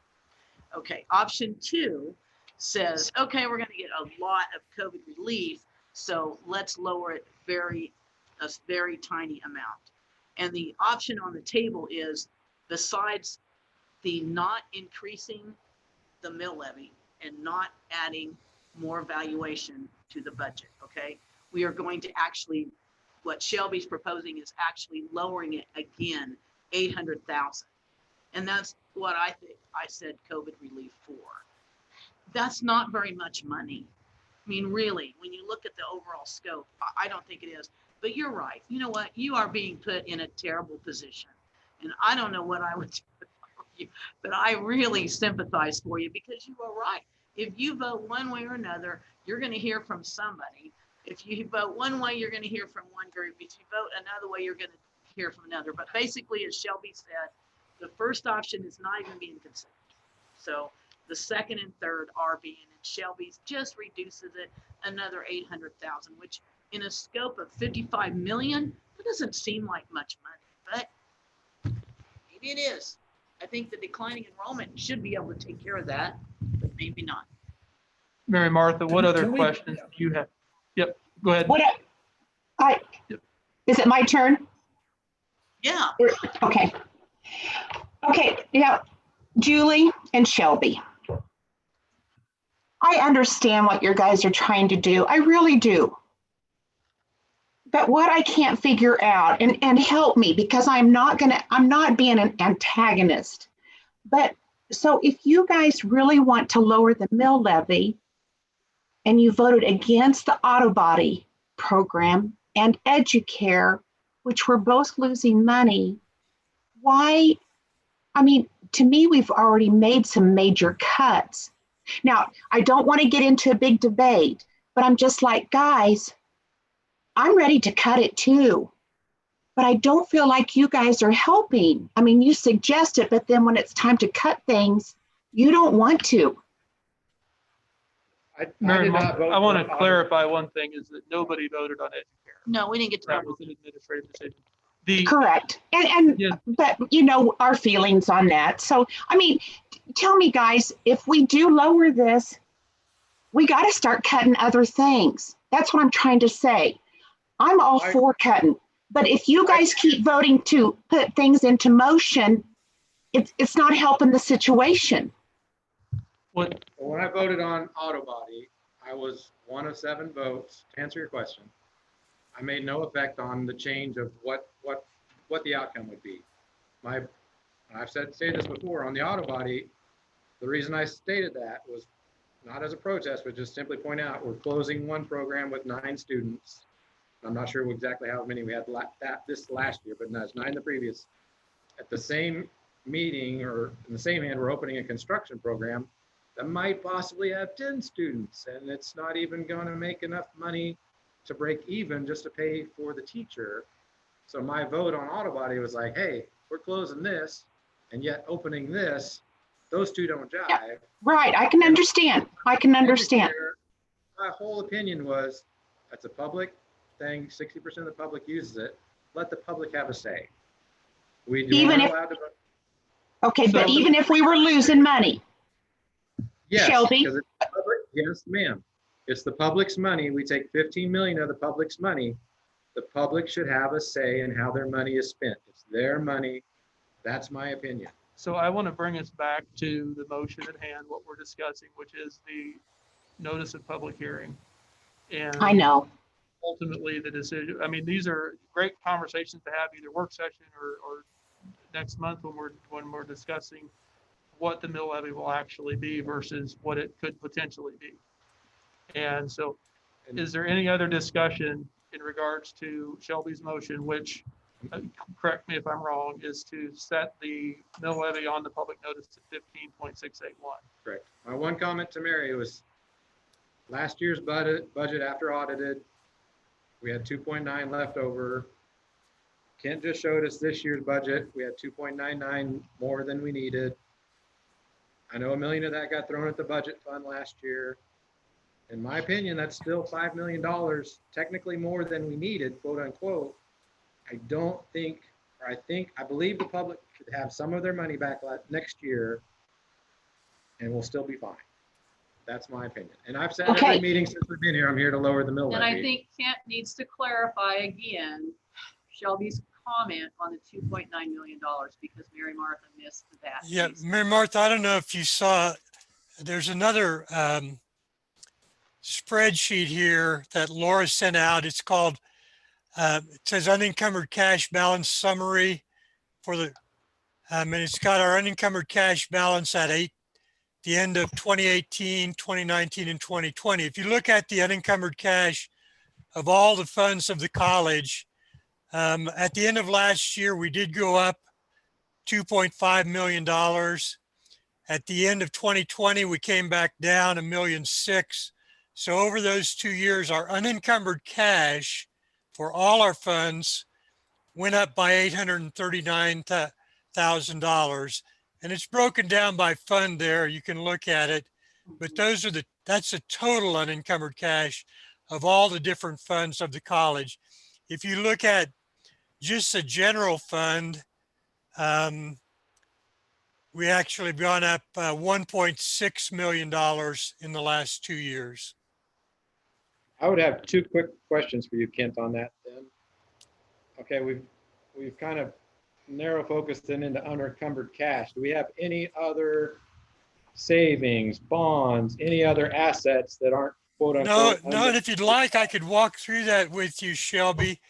Okay, option 2 says, okay, we're going to get a lot of COVID relief, so let's lower it a very tiny amount. And the option on the table is, besides the not increasing the mill levy and not adding more valuation to the budget, okay, we are going to actually, what Shelby's proposing is actually lowering it again, 800,000. And that's what I think I said COVID relief for. That's not very much money. I mean, really, when you look at the overall scope, I don't think it is. But you're right. You know what? You are being put in a terrible position. And I don't know what I would do for you, but I really sympathize for you, because you are right. If you vote one way or another, you're going to hear from somebody. If you vote one way, you're going to hear from one group. If you vote another way, you're going to hear from another. But basically, as Shelby said, the first option is not even being considered. So the second and third are being, and Shelby's just reduces it another 800,000, which in a scope of 55 million, that doesn't seem like much money, but maybe it is. I think the declining enrollment should be able to take care of that, but maybe not. Mary Martha, what other Can we- questions do you have? Yep, go ahead. Is it my turn? Yeah. Okay. Okay, yeah, Julie and Shelby. I understand what your guys are trying to do. I really do. But what I can't figure out, and help me, because I'm not being an antagonist. But so if you guys really want to lower the mill levy and you voted against the auto body program and Educare, which were both losing money, why? I mean, to me, we've already made some major cuts. Now, I don't want to get into a big debate, but I'm just like, guys, I'm ready to cut it too. But I don't feel like you guys are helping. I mean, you suggest it, but then when it's time to cut things, you don't want to. Mary did not Martha, vote I want for to auto. clarify one thing, is that nobody voted on Educare. No, we didn't get to That that. was an administrative decision. Correct. And Yeah. but you know our feelings on that. So I mean, tell me guys, if we do lower this, we got to start cutting other things. That's what I'm trying to say. I'm all for cutting. But if you guys keep voting to put things into motion, it's not helping the situation. What, When I voted on auto body, I was one of 7 votes. To answer your question, I made no effect on the change of what the outcome would be. I've said this before on the auto body. The reason I stated that was not as a protest, but just simply point out we're closing one program with 9 students. I'm not sure exactly how many we had this last year, but that's 9 the previous. At the same meeting, or in the same hand, we're opening a construction program that might possibly have 10 students, and it's not even going to make enough money to break even just to pay for the teacher. So my vote on auto body was like, hey, we're closing this and yet opening this. Those two don't jive. Yeah, right. I can understand. I can understand. My whole opinion was that's a public thing. 60% of the public uses it. Let the public have a say. We do Even not if- allowed to vote. Okay, but So- even if we were losing money, Yes, Shelby? because it's public. Yes, ma'am. It's the public's money. We take 15 million of the public's money. The public should have a say in how their money is spent. It's their money. That's my opinion. so I want to bring us back to the motion at hand, what we're discussing, which is the notice of public hearing. And I know. ultimately the decision, I mean, these are great conversations to have, either work session or next month when we're discussing what the mill levy will actually be versus what it could potentially be. And so is there any other discussion in regards to Shelby's motion, which, correct me if I'm wrong, is to set the mill levy on the public notice to 15.681? Correct. My one comment to Mary was last year's budget after audited, we had 2.9 left over. Kent just showed us this year's budget. We had 2.99 more than we needed. I know $1 million of that got thrown at the budget fund last year. In my opinion, that's still $5 million, technically more than we needed, quote unquote. I believe the public should have some of their money back next year and we'll still be fine. That's my opinion. And I've said Okay. every meeting since we've been here, I'm here to lower the mill And levy. I think Kent needs to clarify again Shelby's comment on the $2.9 million because Mary Martha missed that. Yeah, piece. Mary Martha, I don't know if you saw, there's another spreadsheet here that Laura sent out. It's called, it says unencumbered cash balance summary for the, and it's got our unencumbered cash balance at the end of 2018, 2019, and 2020. If you look at the unencumbered cash of all the funds of the college, at the end of last year, we did go up $2.5 million. At the end of 2020, we came back down $1.6 million. So over those 2 years, our unencumbered cash for all our funds went up by $839,000. And it's broken down by fund there. You can look at it. But that's the total unencumbered cash of all the different funds of the college. If you look at just the general fund, we actually have gone up $1.6 million in the last 2 years. I would have 2 quick questions for you, Kent, on that then. Okay, we've kind of narrow focused into unencumbered cash. Do we have any other savings, bonds, any other assets that aren't quote unquote? No, and if you'd like, I could walk through that with you, Shelby.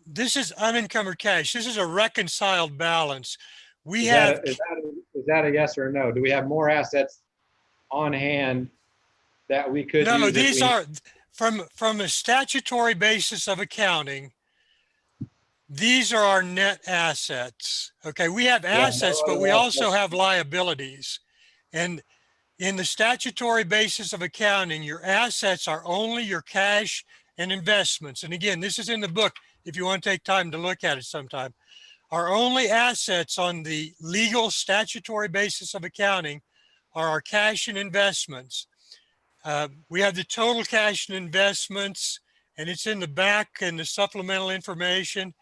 This is unencumbered cash. This is a reconciled balance. We have. Is that a yes or a no? Do we have more assets on hand that we could No, use? these are from a statutory basis of accounting. These are our net assets. Okay, we have assets, but we also have liabilities. And in the statutory basis of accounting, your assets are only your cash and investments. And again, this is in the book if you want to take time to look at it sometime. Our only assets on the legal statutory basis of accounting are our cash and investments. We have the total cash and investments, and it's in the back and the supplemental information.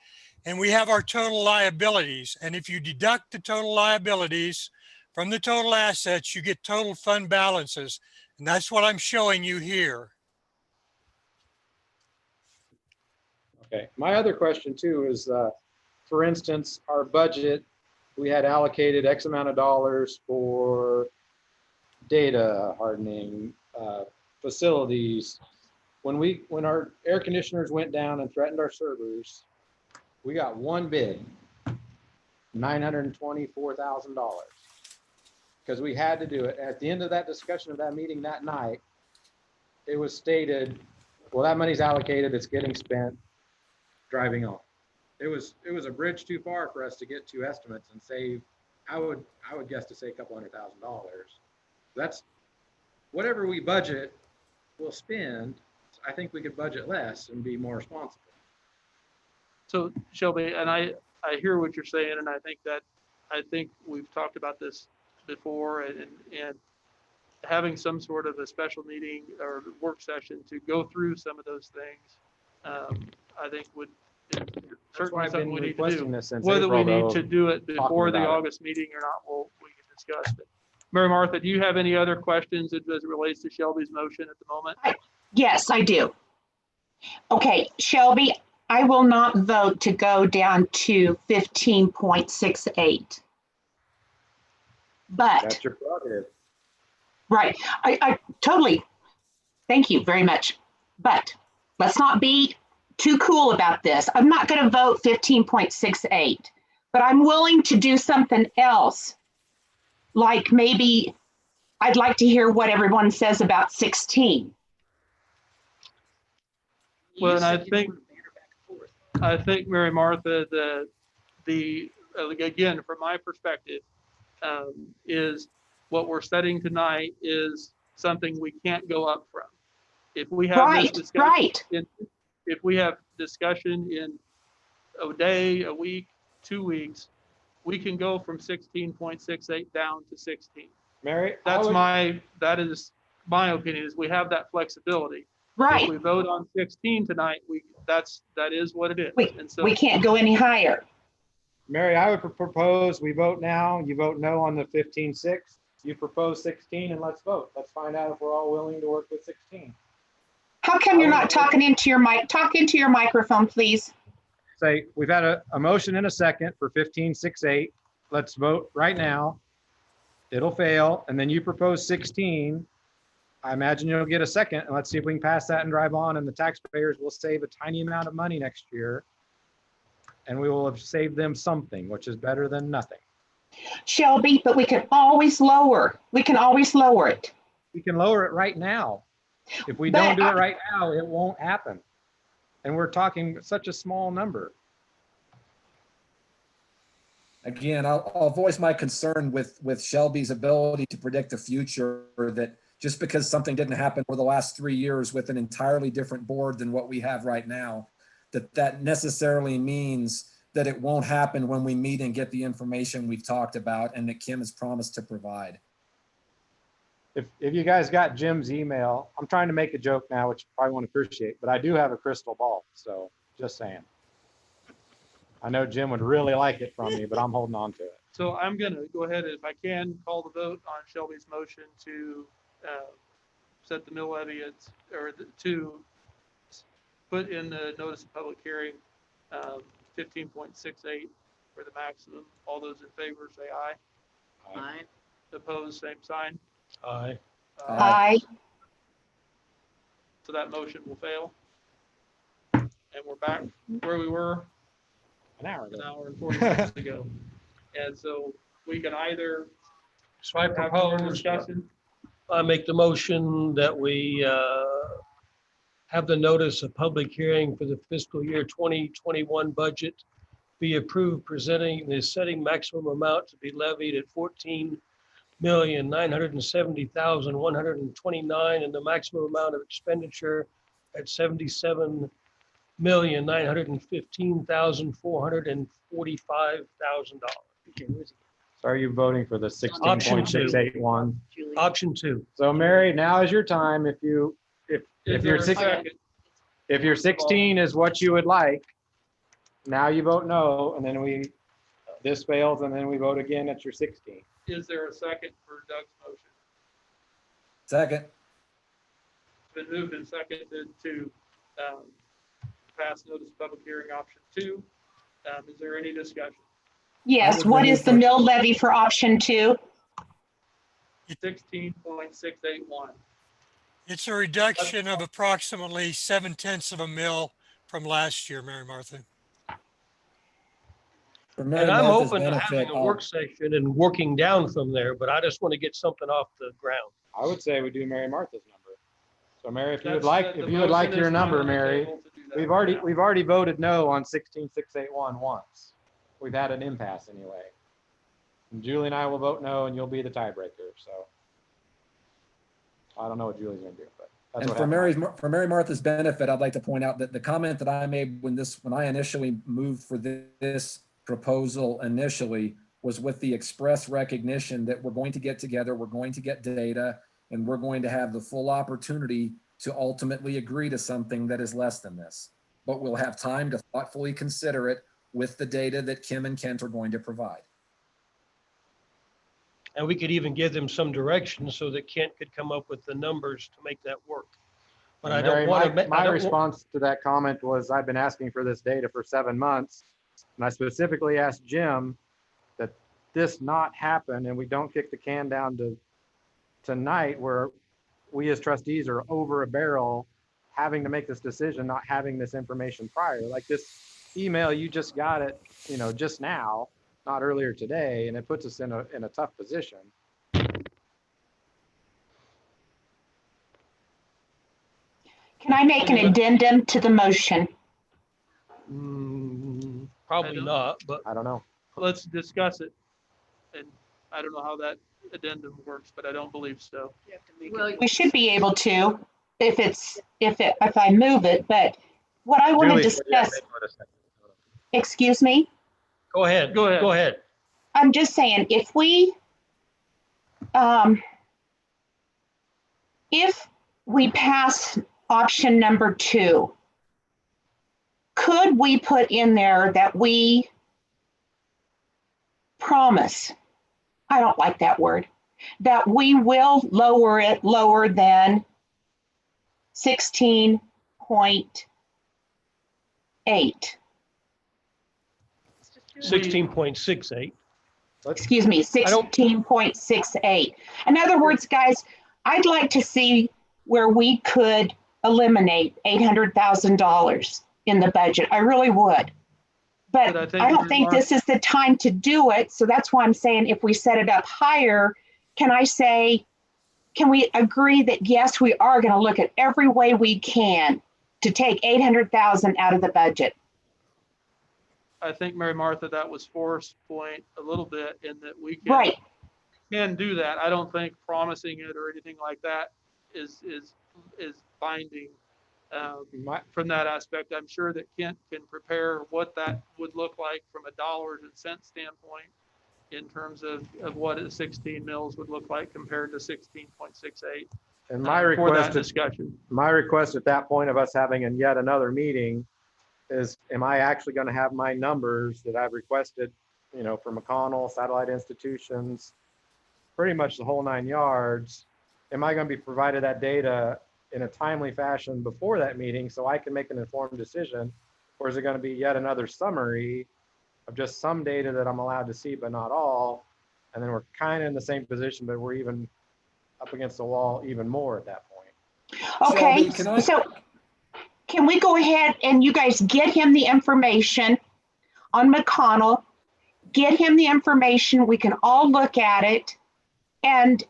And we have our total liabilities. And if you deduct the total liabilities from the total assets, you get total fund balances. And that's what I'm showing you here. Okay, my other question too is, for instance, our budget, we had allocated X amount of dollars for data hardening, facilities. When our air conditioners went down and threatened our servers, we got one bid, $924,000. Because we had to do it. At the end of that discussion of that meeting that night, it was stated, well, that money's allocated, it's getting spent, driving on. It was a bridge too far for us to get two estimates and save, I would guess to say $200,000. That's whatever we budget, we'll spend. I think we could budget less and be more responsible. So Shelby, and I hear what you're saying, and I think we've talked about this before, and having some sort of a special meeting or work session to go through some of those things, I think would certainly something we need to do. Whether we need to do it before the August meeting or not, we can discuss it. Mary Martha, do you have any other questions as it relates to Shelby's motion at the moment? Yes, I do. Okay, Shelby, I will not vote to go down to 15.68. But, That's your prerogative. right, I totally, thank you very much. But let's not be too cool about this. I'm not going to vote 15.68, but I'm willing to do something else. Like maybe I'd like to hear what everyone says about 16. Well, and I think Mary Martha, again, from my perspective, is what we're studying tonight is something we can't go up from. If we have this discussion, if we have discussion in a day, a week, 2 weeks, we can go from 16.68 down to 16. Mary, that is my opinion, is we have that flexibility. Right. If we vote on 16 tonight, that is what it is. And so we can't go any higher. Mary, I would propose we vote now. You vote no on the 15.6. You propose 16, and let's vote. Let's find out if we're all willing to work with 16. How come you're not talking into your mic? Talk into your microphone, please. Say, we've had a motion and a second for 15.68. Let's vote right now. It'll fail, and then you propose 16. I imagine you'll get a second, and let's see if we can pass that and drive on, and the taxpayers will save a tiny amount of money next year, and we will have saved them something, which is better than nothing. Shelby, but we can always lower. We can always lower it. We can lower it right now. If we don't do it right now, it won't happen. And we're talking such a small number. Again, I'll voice my concern with Shelby's ability to predict the future, that just because something didn't happen over the last 3 years with an entirely different board than what we have right now, that necessarily means that it won't happen when we meet and get the information we've talked about and that Kim has promised to provide. If you guys got Jim's email, I'm trying to make a joke now, which you probably won't appreciate, but I do have a crystal ball. So just saying. I know Jim would really like it from me, but I'm holding on to it. So I'm going to go ahead, if I can, call the vote on Shelby's motion to set the mill levy to put in the notice of public hearing 15.68 for the maximum. All those in favor say aye. Aye. Opposed, same sign. Aye. Aye. So that motion will fail. And we're back where we were An hour and 40 minutes ago. And so we can either So I have more propose, discussion. I make the motion that we have the notice of public hearing for the fiscal year 2021 budget be approved, presenting the setting maximum amount to be levied at $14,970,129 and the maximum amount of expenditure at $77,915,445,000. So are you voting for the 16.681? Option 2. So Mary, now is your time. If your 16 is what you would like, now you vote no, and then this fails, and then we vote again at your 16. Is there a second for Doug's motion? Second. It's been moved and seconded to pass notice of public hearing option 2. Is there any discussion? Yes, what is the mill levy for option 2? 16.681. It's a reduction of approximately 7/10 of a mil from last year, Mary Martha. For Mary And I'm Martha's open to having benefit, a work session and working down from there, but I just want to get something off the ground. I would say we do Mary Martha's number. So Mary, if you would That's like, the if you would like motion your is not number, on the Mary, table to do that we've right now. already voted no on 16,681 once. We've had an impasse anyway. And Julie and I will vote no, and you'll be the tiebreaker. So I don't know what Julie's gonna do, but that's and what for happened. For Mary Martha's benefit, I'd like to point out that the comment that I made when I initially moved for this proposal initially was with the express recognition that we're going to get together, we're going to get data, and we're going to have the full opportunity to ultimately agree to something that is less than this. But we'll have time to thoughtfully consider it with the data that Kim and Kent are going to provide. And we could even give them some direction so that Kent could come up with the numbers to make that work. But I Mary, don't want to. my response to that comment was, I've been asking for this data for 7 months. And I specifically asked Jim that this not happen and we don't kick the can down to tonight where we as trustees are over a barrel having to make this decision, not having this information prior. Like this email, you just got it, just now, not earlier today, and it puts us in a tough position. Can I make an addendum to the motion? Probably not, but I don't know. Let's discuss it. And I don't know how that addendum works, but I don't believe so. You have to make Well, it. We should be able to if I move it, but what I want to Julie, yeah, discuss, excuse me, go ahead. Go ahead. Go ahead. I'm just saying, if we pass option number 2, could we put in there that we promise, I don't like that word, that we will lower it lower than 16.8? 16.68. Excuse me, 16.68. In other words, guys, I'd like to see where we could eliminate $800,000 in the budget. I really would. But I don't think this is the time to do it. So that's why I'm saying if we set it up higher, can we agree that yes, we are going to look at every way we can to take $800,000 out of the budget? I think, Mary Martha, that was Forrest's point a little bit in that we Right. can do that. I don't think promising it or anything like that is binding from that aspect. I'm sure that Kent can prepare what that would look like from a dollars and cents standpoint in terms of what 16 mils would look like compared to 16.68. And my for that request, discussion. my request at that point of us having yet another meeting is, am I actually going to have my numbers that I've requested, for McConnell, satellite institutions, pretty much the whole 9 yards? Am I going to be provided that data in a timely fashion before that meeting so I can make an informed decision? Or is it going to be yet another summary of just some data that I'm allowed to see, but not all? And then we're kind of in the same position, but we're even up against the wall even more at that point. Okay, Shelby, so can we go ahead and you guys get him the information on McConnell, get him the information, we can all look at it, and,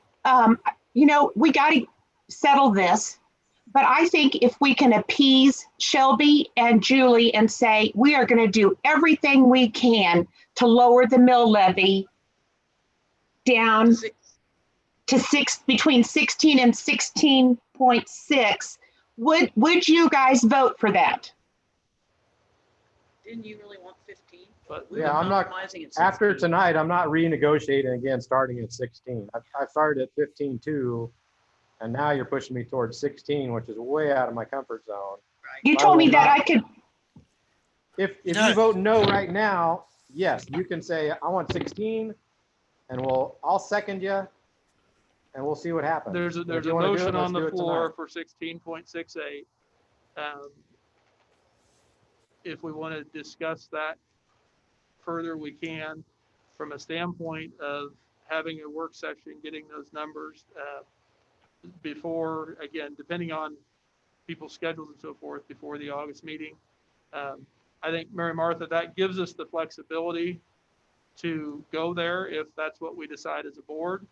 we got to settle this, but I think if we can appease Shelby and Julie and say, we are going to do everything we can to lower the mill levy down to between 16 and 16.6, would you guys vote for that? Didn't you really want 15? But We Yeah, were I'm not, compromising at after 16. tonight, I'm not renegotiating again, starting at 16. I started at 15.2, and now you're pushing me towards 16, which is way out of my comfort zone. You told me that I could, If No. you vote no right now, yes, you can say, I want 16, and I'll second you, and we'll see what happens. There's a If you wanna do it, motion let's on do the it floor tonight. for 16.68. if we want to discuss that further, we can, from a standpoint of having a work session, getting those numbers before, again, depending on people's schedules and so forth, before the August meeting. I think, Mary Martha, that gives us the flexibility to go there if that's what we decide as a board.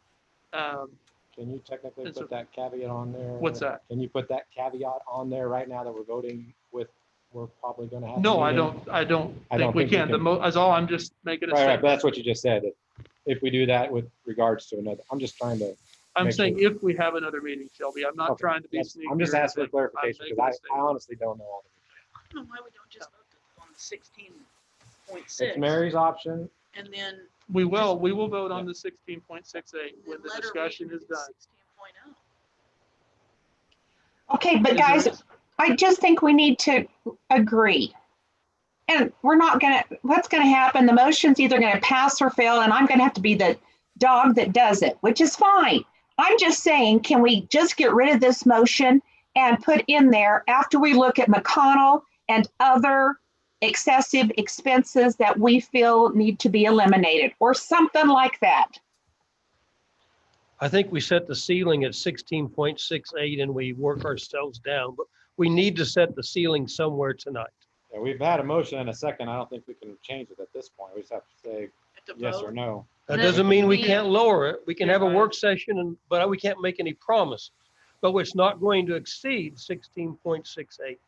Can you technically It's put that caveat on there? What's that? Can you put that caveat on there right now that we're voting with, we're probably going to have? a No, I meeting? don't I think don't we think we can. can. That's all, I'm just making a Right, statement. but that's what you just said. That if we do that with regards to another, I'm just trying to. I'm make saying sure. if we have another meeting, Shelby, I'm not Okay, trying to be that's- sneaky. I'm just or asking for anything. I'm clarification making a because I statement. honestly don't know all the. I don't know why we don't just vote on the 16.6. It's Mary's option. And then We will vote on the 16.68 when the letter discussion read is done. 16.0. Okay, but Is guys, there- I just think we need to agree. And we're not gonna, what's gonna happen, the motion's either gonna pass or fail, and I'm gonna have to be the dog that does it, which is fine. I'm just saying, can we just get rid of this motion and put in there after we look at McConnell and other excessive expenses that we feel need to be eliminated, or something like that? I think we set the ceiling at 16.68 and we work ourselves down, but we need to set the ceiling somewhere tonight. Yeah, we've had a motion and a second. I don't think we can change it at this point. We just have to say At the yes vote. or no. That That doesn't mean we means- can't lower it. We can have a Yeah, work session but we can't make any promises. But it's not going to exceed 16.68.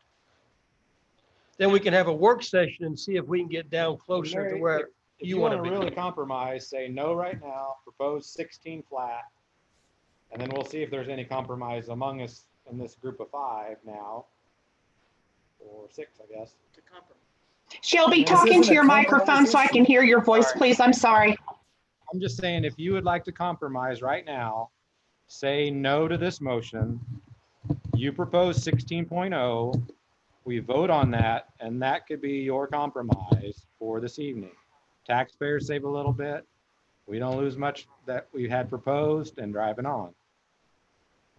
Then we can have a work session and see if we can get down closer to Mary, where If you you want want to to be. really compromise, say no right now, propose 16 flat. And then we'll see if there's any compromise among us in this group of 5 now. Or 6, I guess. To compromise. Shelby, This talk isn't into a your microphone compromise so I can hear your voice, Sorry. please. I'm sorry. I'm just saying, if you would like to compromise right now, say no to this motion. You propose 16.0, we vote on that, and that could be your compromise for this evening. Taxpayers save a little bit. We don't lose much that we had proposed and driving on.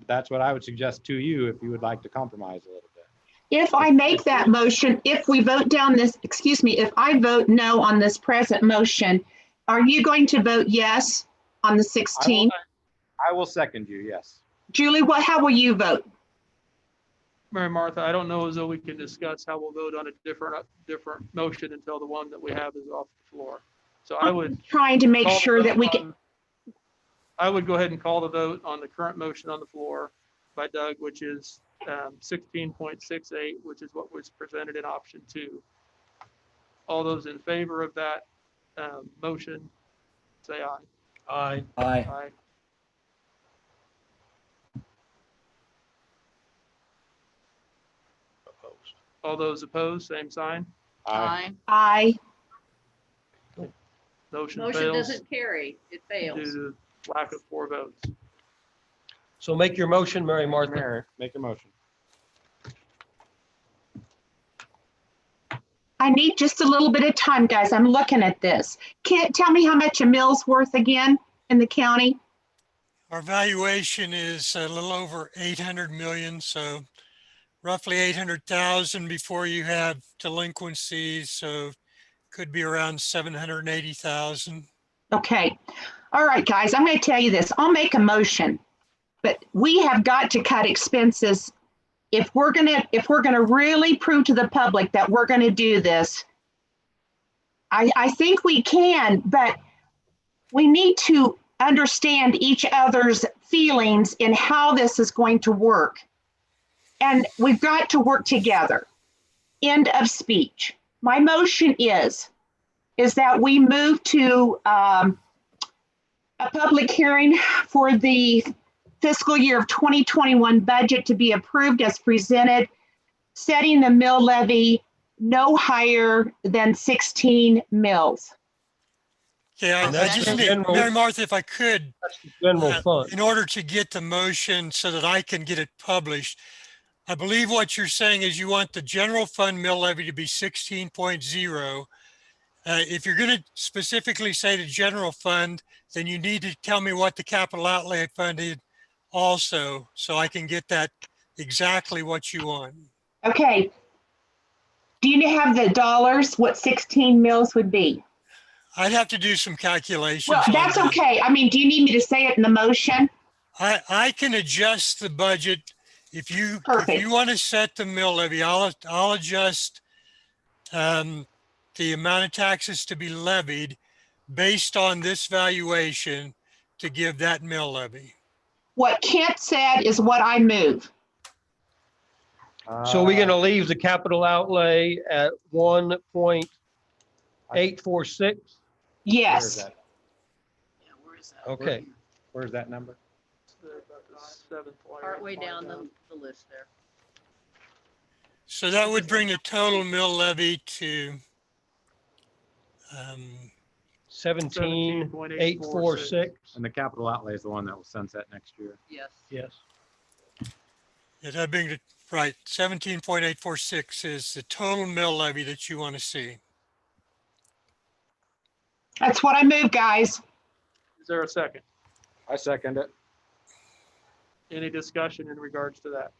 That's what I would suggest to you if you would like to compromise a little bit. If I make that motion, if we vote down this, excuse me, if I vote no on this present motion, are you going to vote yes on the 16? I will second you, yes. Julie, how will you vote? Mary Martha, I don't know as though we can discuss how we'll vote on a different motion until the one that we have is off the floor. So I would. Trying to make call the sure that vote we can, on- I would go ahead and call the vote on the current motion on the floor by Doug, which is 16.68, which is what was presented in option 2. All those in favor of that motion, say aye. Aye. Aye. Opposed. All those opposed, same sign. Aye. I, Motion Motion fails doesn't carry, it due fails. to lack of 4 votes. So make your motion, Mary Martha. Mary, make your motion. I need just a little bit of time, guys. I'm looking at this. Tell me how much a mill's worth again in the county? Our valuation is a little over 800 million, so roughly 800,000 before you have delinquencies, so could be around 780,000. Okay. All right, guys, I'm going to tell you this. I'll make a motion, but we have got to cut expenses. If we're going to really prove to the public that we're going to do this, I think we can, but we need to understand each other's feelings in how this is going to work. And we've got to work together. End of speech. My motion is that we move to a public hearing for the fiscal year of 2021 budget to be approved as presented, setting the mill levy no higher than 16 mills. Yeah, And I that's just the need, general- Mary Martha, if I could, That's the general fund. in order to get the motion so that I can get it published, I believe what you're saying is you want the general fund mill levy to be 16.0. If you're going to specifically say the general fund, then you need to tell me what the capital outlay fund is also, so I can get that exactly what you want. Okay. Do you have the dollars, what 16 mills would be? I'd have to do some calculations. Well, on that's that. okay. I mean, do you need me to say it in the motion? I can adjust the budget. If you Perfect. want to set the mill levy, I'll adjust the amount of taxes to be levied based on this valuation to give that mill levy. What Kent said is what I move. So we're gonna leave the capital outlay at 1.846? Yes. Yeah, where is that? Okay. Where's that number? Seventh line. Partway down the list there. So that would bring the total mill levy to 17.846? And the capital outlay is the one that will sunset next year. Yes. Yes. yeah, that being the right 17.846 is the total mill levy that you want to see. That's what I move, guys. Is there a second? I second it. Any discussion in regards to that?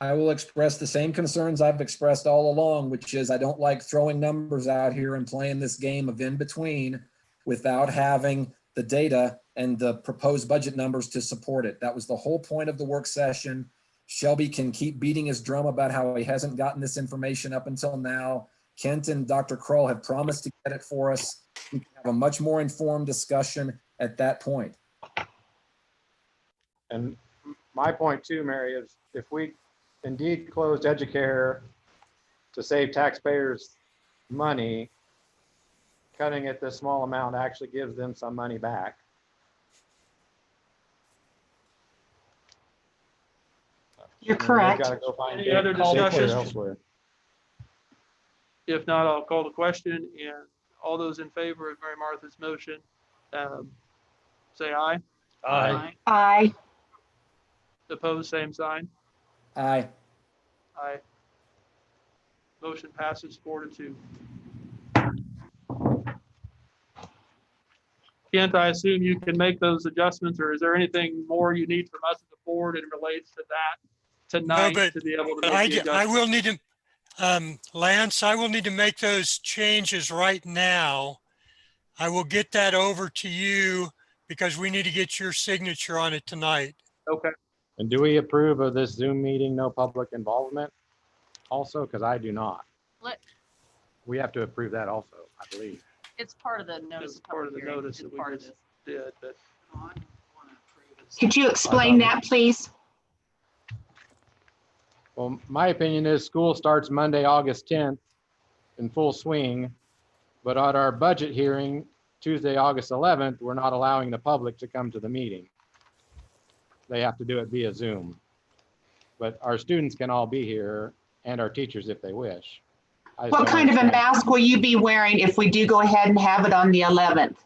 I will express the same concerns I've expressed all along, which is I don't like throwing numbers out here and playing this game of in between without having the data and the proposed budget numbers to support it. That was the whole point of the work session. Shelby can keep beating his drum about how he hasn't gotten this information up until now. Kent and Dr. Kroll have promised to get it for us. We can have a much more informed discussion at that point. And my point too, Mary, is if we indeed closed Educare to save taxpayers money, cutting it this small amount actually gives them some money back. You're I mean, they've correct. gotta go find Any other daycare discussion? elsewhere. If not, I'll call the question, and all those in favor of Mary Martha's motion, say aye. Aye. Aye. Opposed, same sign. Aye. Aye. Motion passes 4-2. Kent, I assume you can make those adjustments, or is there anything more you need from us as a board in relates to that tonight but- to be able to But make the I adjustment? will need to, Lance, I will need to make those changes right now. I will get that over to you because we need to get your signature on it tonight. Okay. And do we approve of this Zoom meeting, no public involvement also? Because I do not. Let- We have to approve that also, I believe. It's part of the notice It's of part of public the hearing. notice It's that we part of just this. did, but Could you explain that, please? Well, my opinion is school starts Monday, August 10th in full swing. But at our budget hearing, Tuesday, August 11th, we're not allowing the public to come to the meeting. They have to do it via Zoom. But our students can all be here and our teachers if they wish. I just What don't kind of a understand. mask will you be wearing if we do go ahead and have it on the 11th?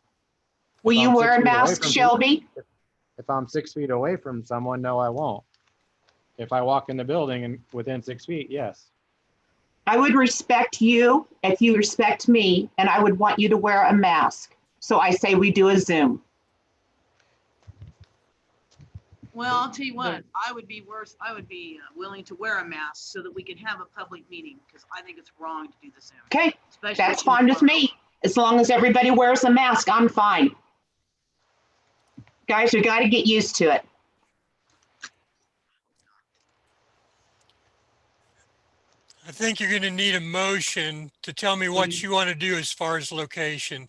Will If you I'm wear 6 a feet away mask, from Shelby? If I'm 6 feet away from someone, no, I won't. If I walk in the building and within 6 feet, yes. I would respect you if you respect me, and I would want you to wear a mask. So I say we do a Zoom. Well, I'll tell you what, I would be willing to wear a mask so that we can have a public meeting, because I think it's wrong to do the Zoom. Okay, especially that's in fine with Florida. me. As long as everybody wears a mask, I'm fine. Guys, we got to get used to it. I think you're going to need a motion to tell me what you want to do as far as location.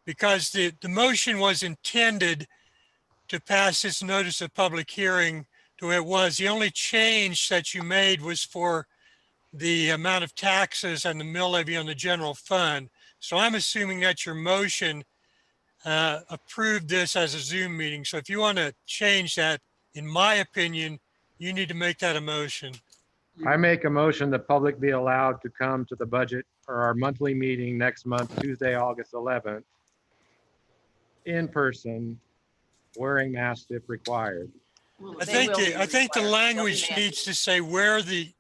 Because the motion was intended to pass this notice of public hearing to where it was. The only change that you made was for the amount of taxes and the mill levy on the general fund. So I'm assuming that your motion approved this as a Zoom meeting. So if you want to change that, in my opinion, you need to make that a motion. I make a motion the public be allowed to come to the budget or our monthly meeting next month, Tuesday, August 11th, in person, wearing masks if required. Well, I They think will be I think the required. They'll be language mandated. needs to say where the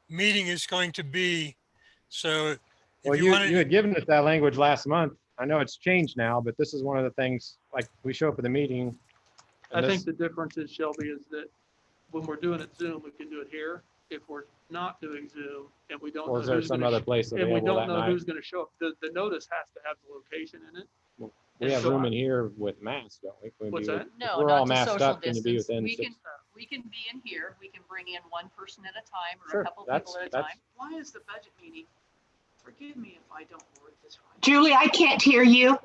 meeting is going to be. So Well, if you you want you to, had given us that language last month. I know it's changed now, but this is one of the things, like, we show up at the meeting. I and think this- the difference is, Shelby, is that when we're doing it Zoom, we can do it here. if we're not doing Zoom and we don't Or know is there who's some gonna, other place and we available don't that know night? who's gonna show up, the notice has to have the location in it. We have so room I- in here with masks, don't we? Can we What's be that? with- if No, we're all not to masked social up, can you be distance. within We six? can be in here. We can bring in one person at a time or Sure, a couple that's- people at a that's- time. Why is the budget meeting, forgive me if I don't word this right. Julie, I can't hear you.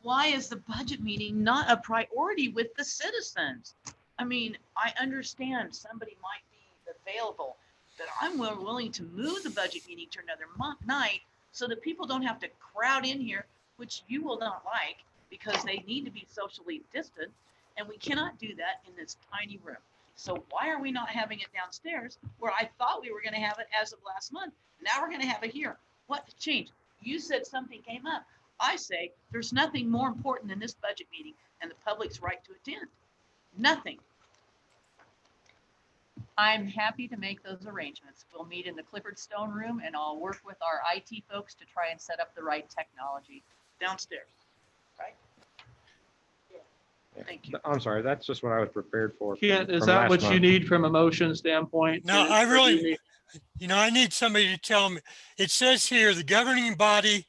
Why is the budget meeting not a priority with the citizens? I mean, I understand somebody might be available, but I'm willing to move the budget meeting to another night so that people don't have to crowd in here, which you will not like because they need to be socially distant. And we cannot do that in this tiny room. So why are we not having it downstairs where I thought we were going to have it as of last month? Now we're going to have it here. What changed? You said something came up. I say there's nothing more important than this budget meeting and the public's right to attend. Nothing. I'm happy to make those arrangements. We'll meet in the Clifford Stone room and I'll work with our IT folks to try and set up the right technology. Downstairs, right? Yeah. Thank you. I'm sorry, that's just what I was prepared for. Kent, is from that last what you month. need from a motion standpoint? No, Or I do you really- need- I need somebody to tell me. It says here, the governing body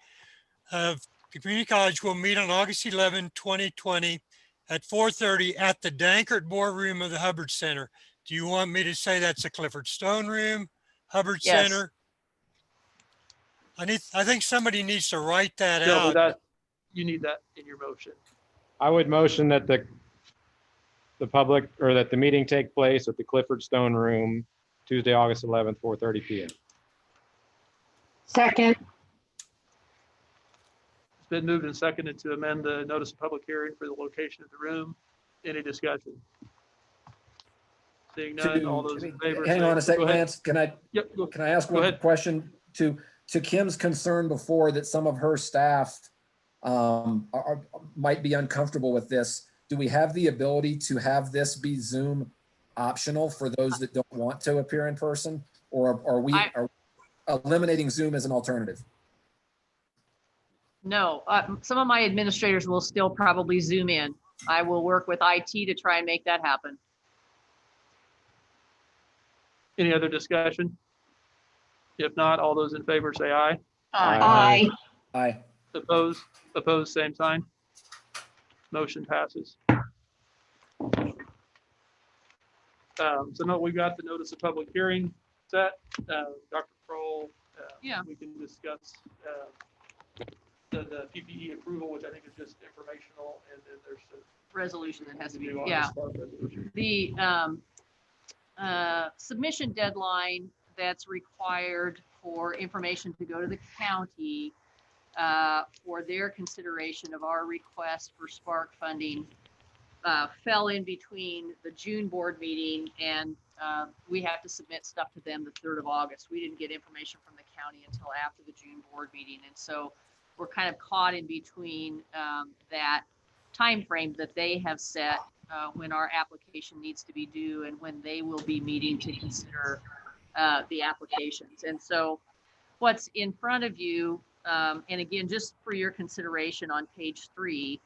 of community college will meet on August 11, 2020 at 4:30 at the Dankert Boardroom of the Hubbard Center. Do you want me to say that's the Clifford Stone Room, Hubbard Yes. Center? I think somebody needs to write that Shelby, out. that, you need that in your motion. I would motion that the public, or that the meeting take place at the Clifford Stone Room, Tuesday, August 11th, 4:30 PM. Second, It's been moved and seconded to amend the notice of public hearing for the location of the room. Any discussion? Seeing none, all those in favor. Hang say- on a second, Go ahead. Lance. Can I Yep, go. Can I ask Go one ahead. question to Kim's concern before that some of her staff might be uncomfortable with this? Do we have the ability to have this be Zoom optional for those that don't want to appear in person? Or are we eliminating Zoom as an alternative? No, some of my administrators will still probably Zoom in. I will work with IT to try and make that happen. Any other discussion? If not, all those in favor say aye. aye. Aye. Opposed, same sign. Motion passes. So no, we got the notice of public hearing set. Dr. Kroll, Yeah. we can discuss the PPE approval, which I think is just informational, and then there's Resolution that has to be, the yeah. SPARK resolution. The submission deadline that's required for information to go to the county for their consideration of our request for Spark funding fell in between the June board meeting and we have to submit stuff to them the 3rd of August. We didn't get information from the county until after the June board meeting. And so we're kind of caught in between that time frame that they have set when our application needs to be due and when they will be meeting to consider the applications. And so what's in front of you, and again, just for your consideration on page 3,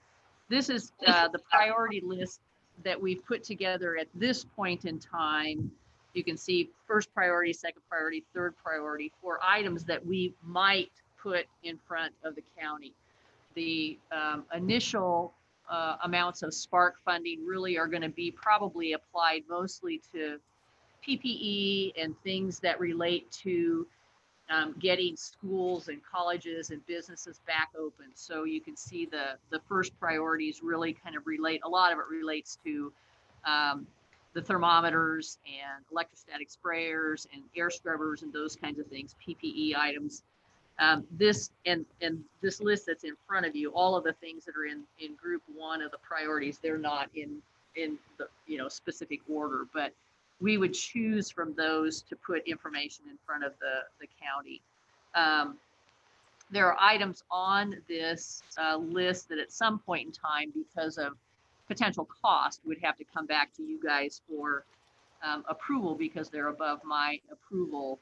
this is the priority list that we've put together at this point in time. You can see first priority, second priority, third priority for items that we might put in front of the county. The initial amounts of Spark funding really are going to be probably applied mostly to PPE and things that relate to getting schools and colleges and businesses back open. So you can see the first priorities really kind of relate, a lot of it relates to the thermometers and electrostatic sprayers and air scrubbers and those kinds of things, PPE items. This and this list that's in front of you, all of the things that are in group 1 of the priorities, they're not in the specific order, but we would choose from those to put information in front of the county. There are items on this list that at some point in time, because of potential cost, would have to come back to you guys for approval because they're above my approval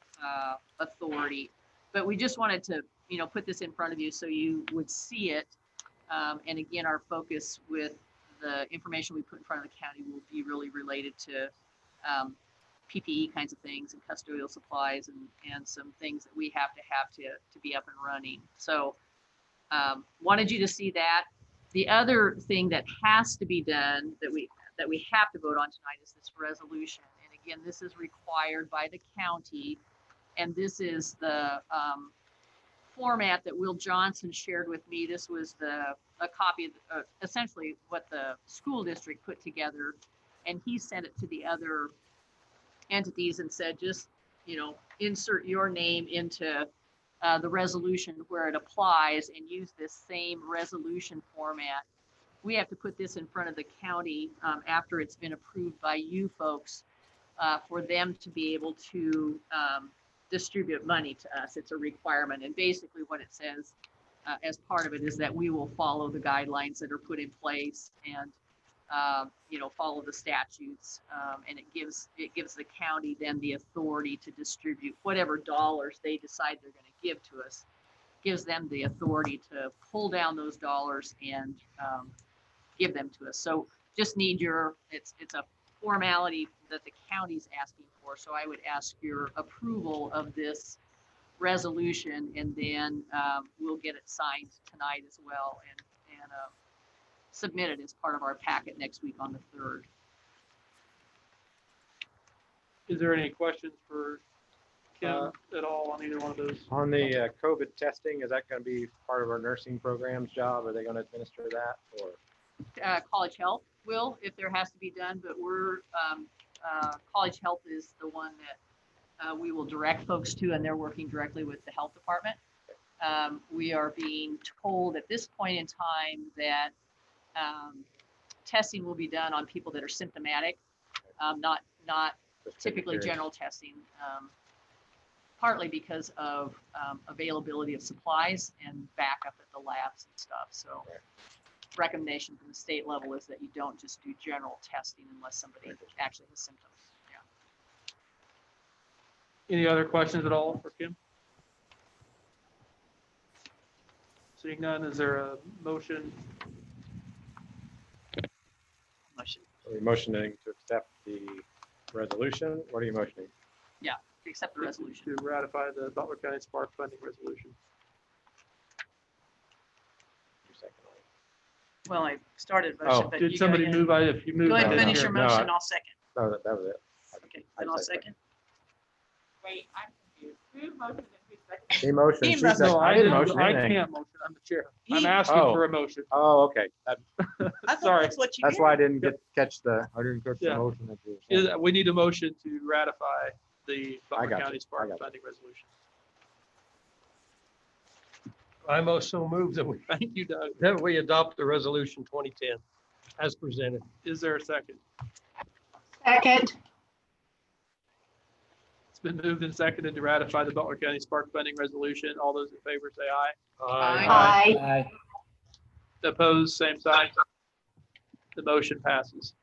authority. But we just wanted to, put this in front of you so you would see it. And again, our focus with the information we put in front of the county will be really related to PPE kinds of things and custodial supplies and some things that we have to be up and running. So wanted you to see that. The other thing that has to be done that we have to vote on tonight is this resolution. And again, this is required by the county. And this is the format that Will Johnson shared with me. This was a copy of essentially what the school district put together. And he sent it to the other entities and said, just, insert your name into the resolution where it applies and use this same resolution format. We have to put this in front of the county after it's been approved by you folks for them to be able to distribute money to us. It's a requirement. And basically what it says as part of it is that we will follow the guidelines that are put in place and follow the statutes, and it gives the county then the authority to distribute whatever dollars they decide they're going to give to us. Gives them the authority to pull down those dollars and give them to us. So just need it's a formality that the county's asking for. So I would ask your approval of this resolution, and then we'll get it signed tonight as well and submitted as part of our packet next week on the 3rd. Is there any questions for Kim at all on either one of those? On the COVID testing, is that going to be part of our nursing program's job? Are they going to administer that, or? College Health will, if there has to be done, but we're, College Health is the one that we will direct folks to, and they're working directly with the health department. We are being told at this point in time that testing will be done on people that are symptomatic, not typically general testing, partly because of availability of supplies and backup at the labs and stuff. So recommendation from the state level is that you don't just do general testing unless somebody actually has symptoms. Yeah. Any other questions at all for Kim? Seeing none, is there a motion? Are you motioning to accept the resolution? What are you motioning? Accept the resolution. To ratify the Butler County Spark funding resolution. Well, I started a motion, but Did you somebody go ahead. move? If you move, Go ahead No, and no, finish your no, motion, I'll second. No, that was it. Okay, then I'll second. Wait, I'm confused. Who motioned and who seconded? He motioned. He She motioned. said, No, I didn't motion I anything. can't motion. I'm the chair. I'm He- asking Oh. for a motion. Oh, okay. I thought Sorry. that's what you That's did. why I didn't catch the Yeah. motion that you were saying. We need a motion to ratify the Butler got County you. Spark I got you. funding resolution. I'm also moved that we, Thank you, Doug. that we adopt the resolution 2010 as presented. Is there a second? Second. It's been moved and seconded to ratify the Butler County Spark funding resolution. All those in favor say aye. Aye. Opposed, same sign. The motion passes.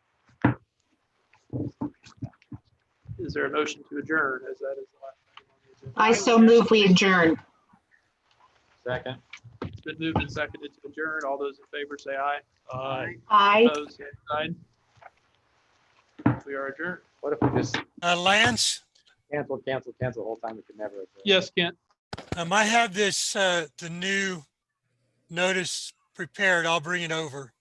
Is there a motion to adjourn, as that is the last item on the agenda? I so move we adjourn. Second. It's been moved and seconded to adjourn. All those in favor say aye. Aye. Aye. Opposed, same sign. We are adjourned. What if we just Lance, cancel the whole time? We could never. adjourn? Yes, Kent. I have this, the new notice prepared. I'll bring it over.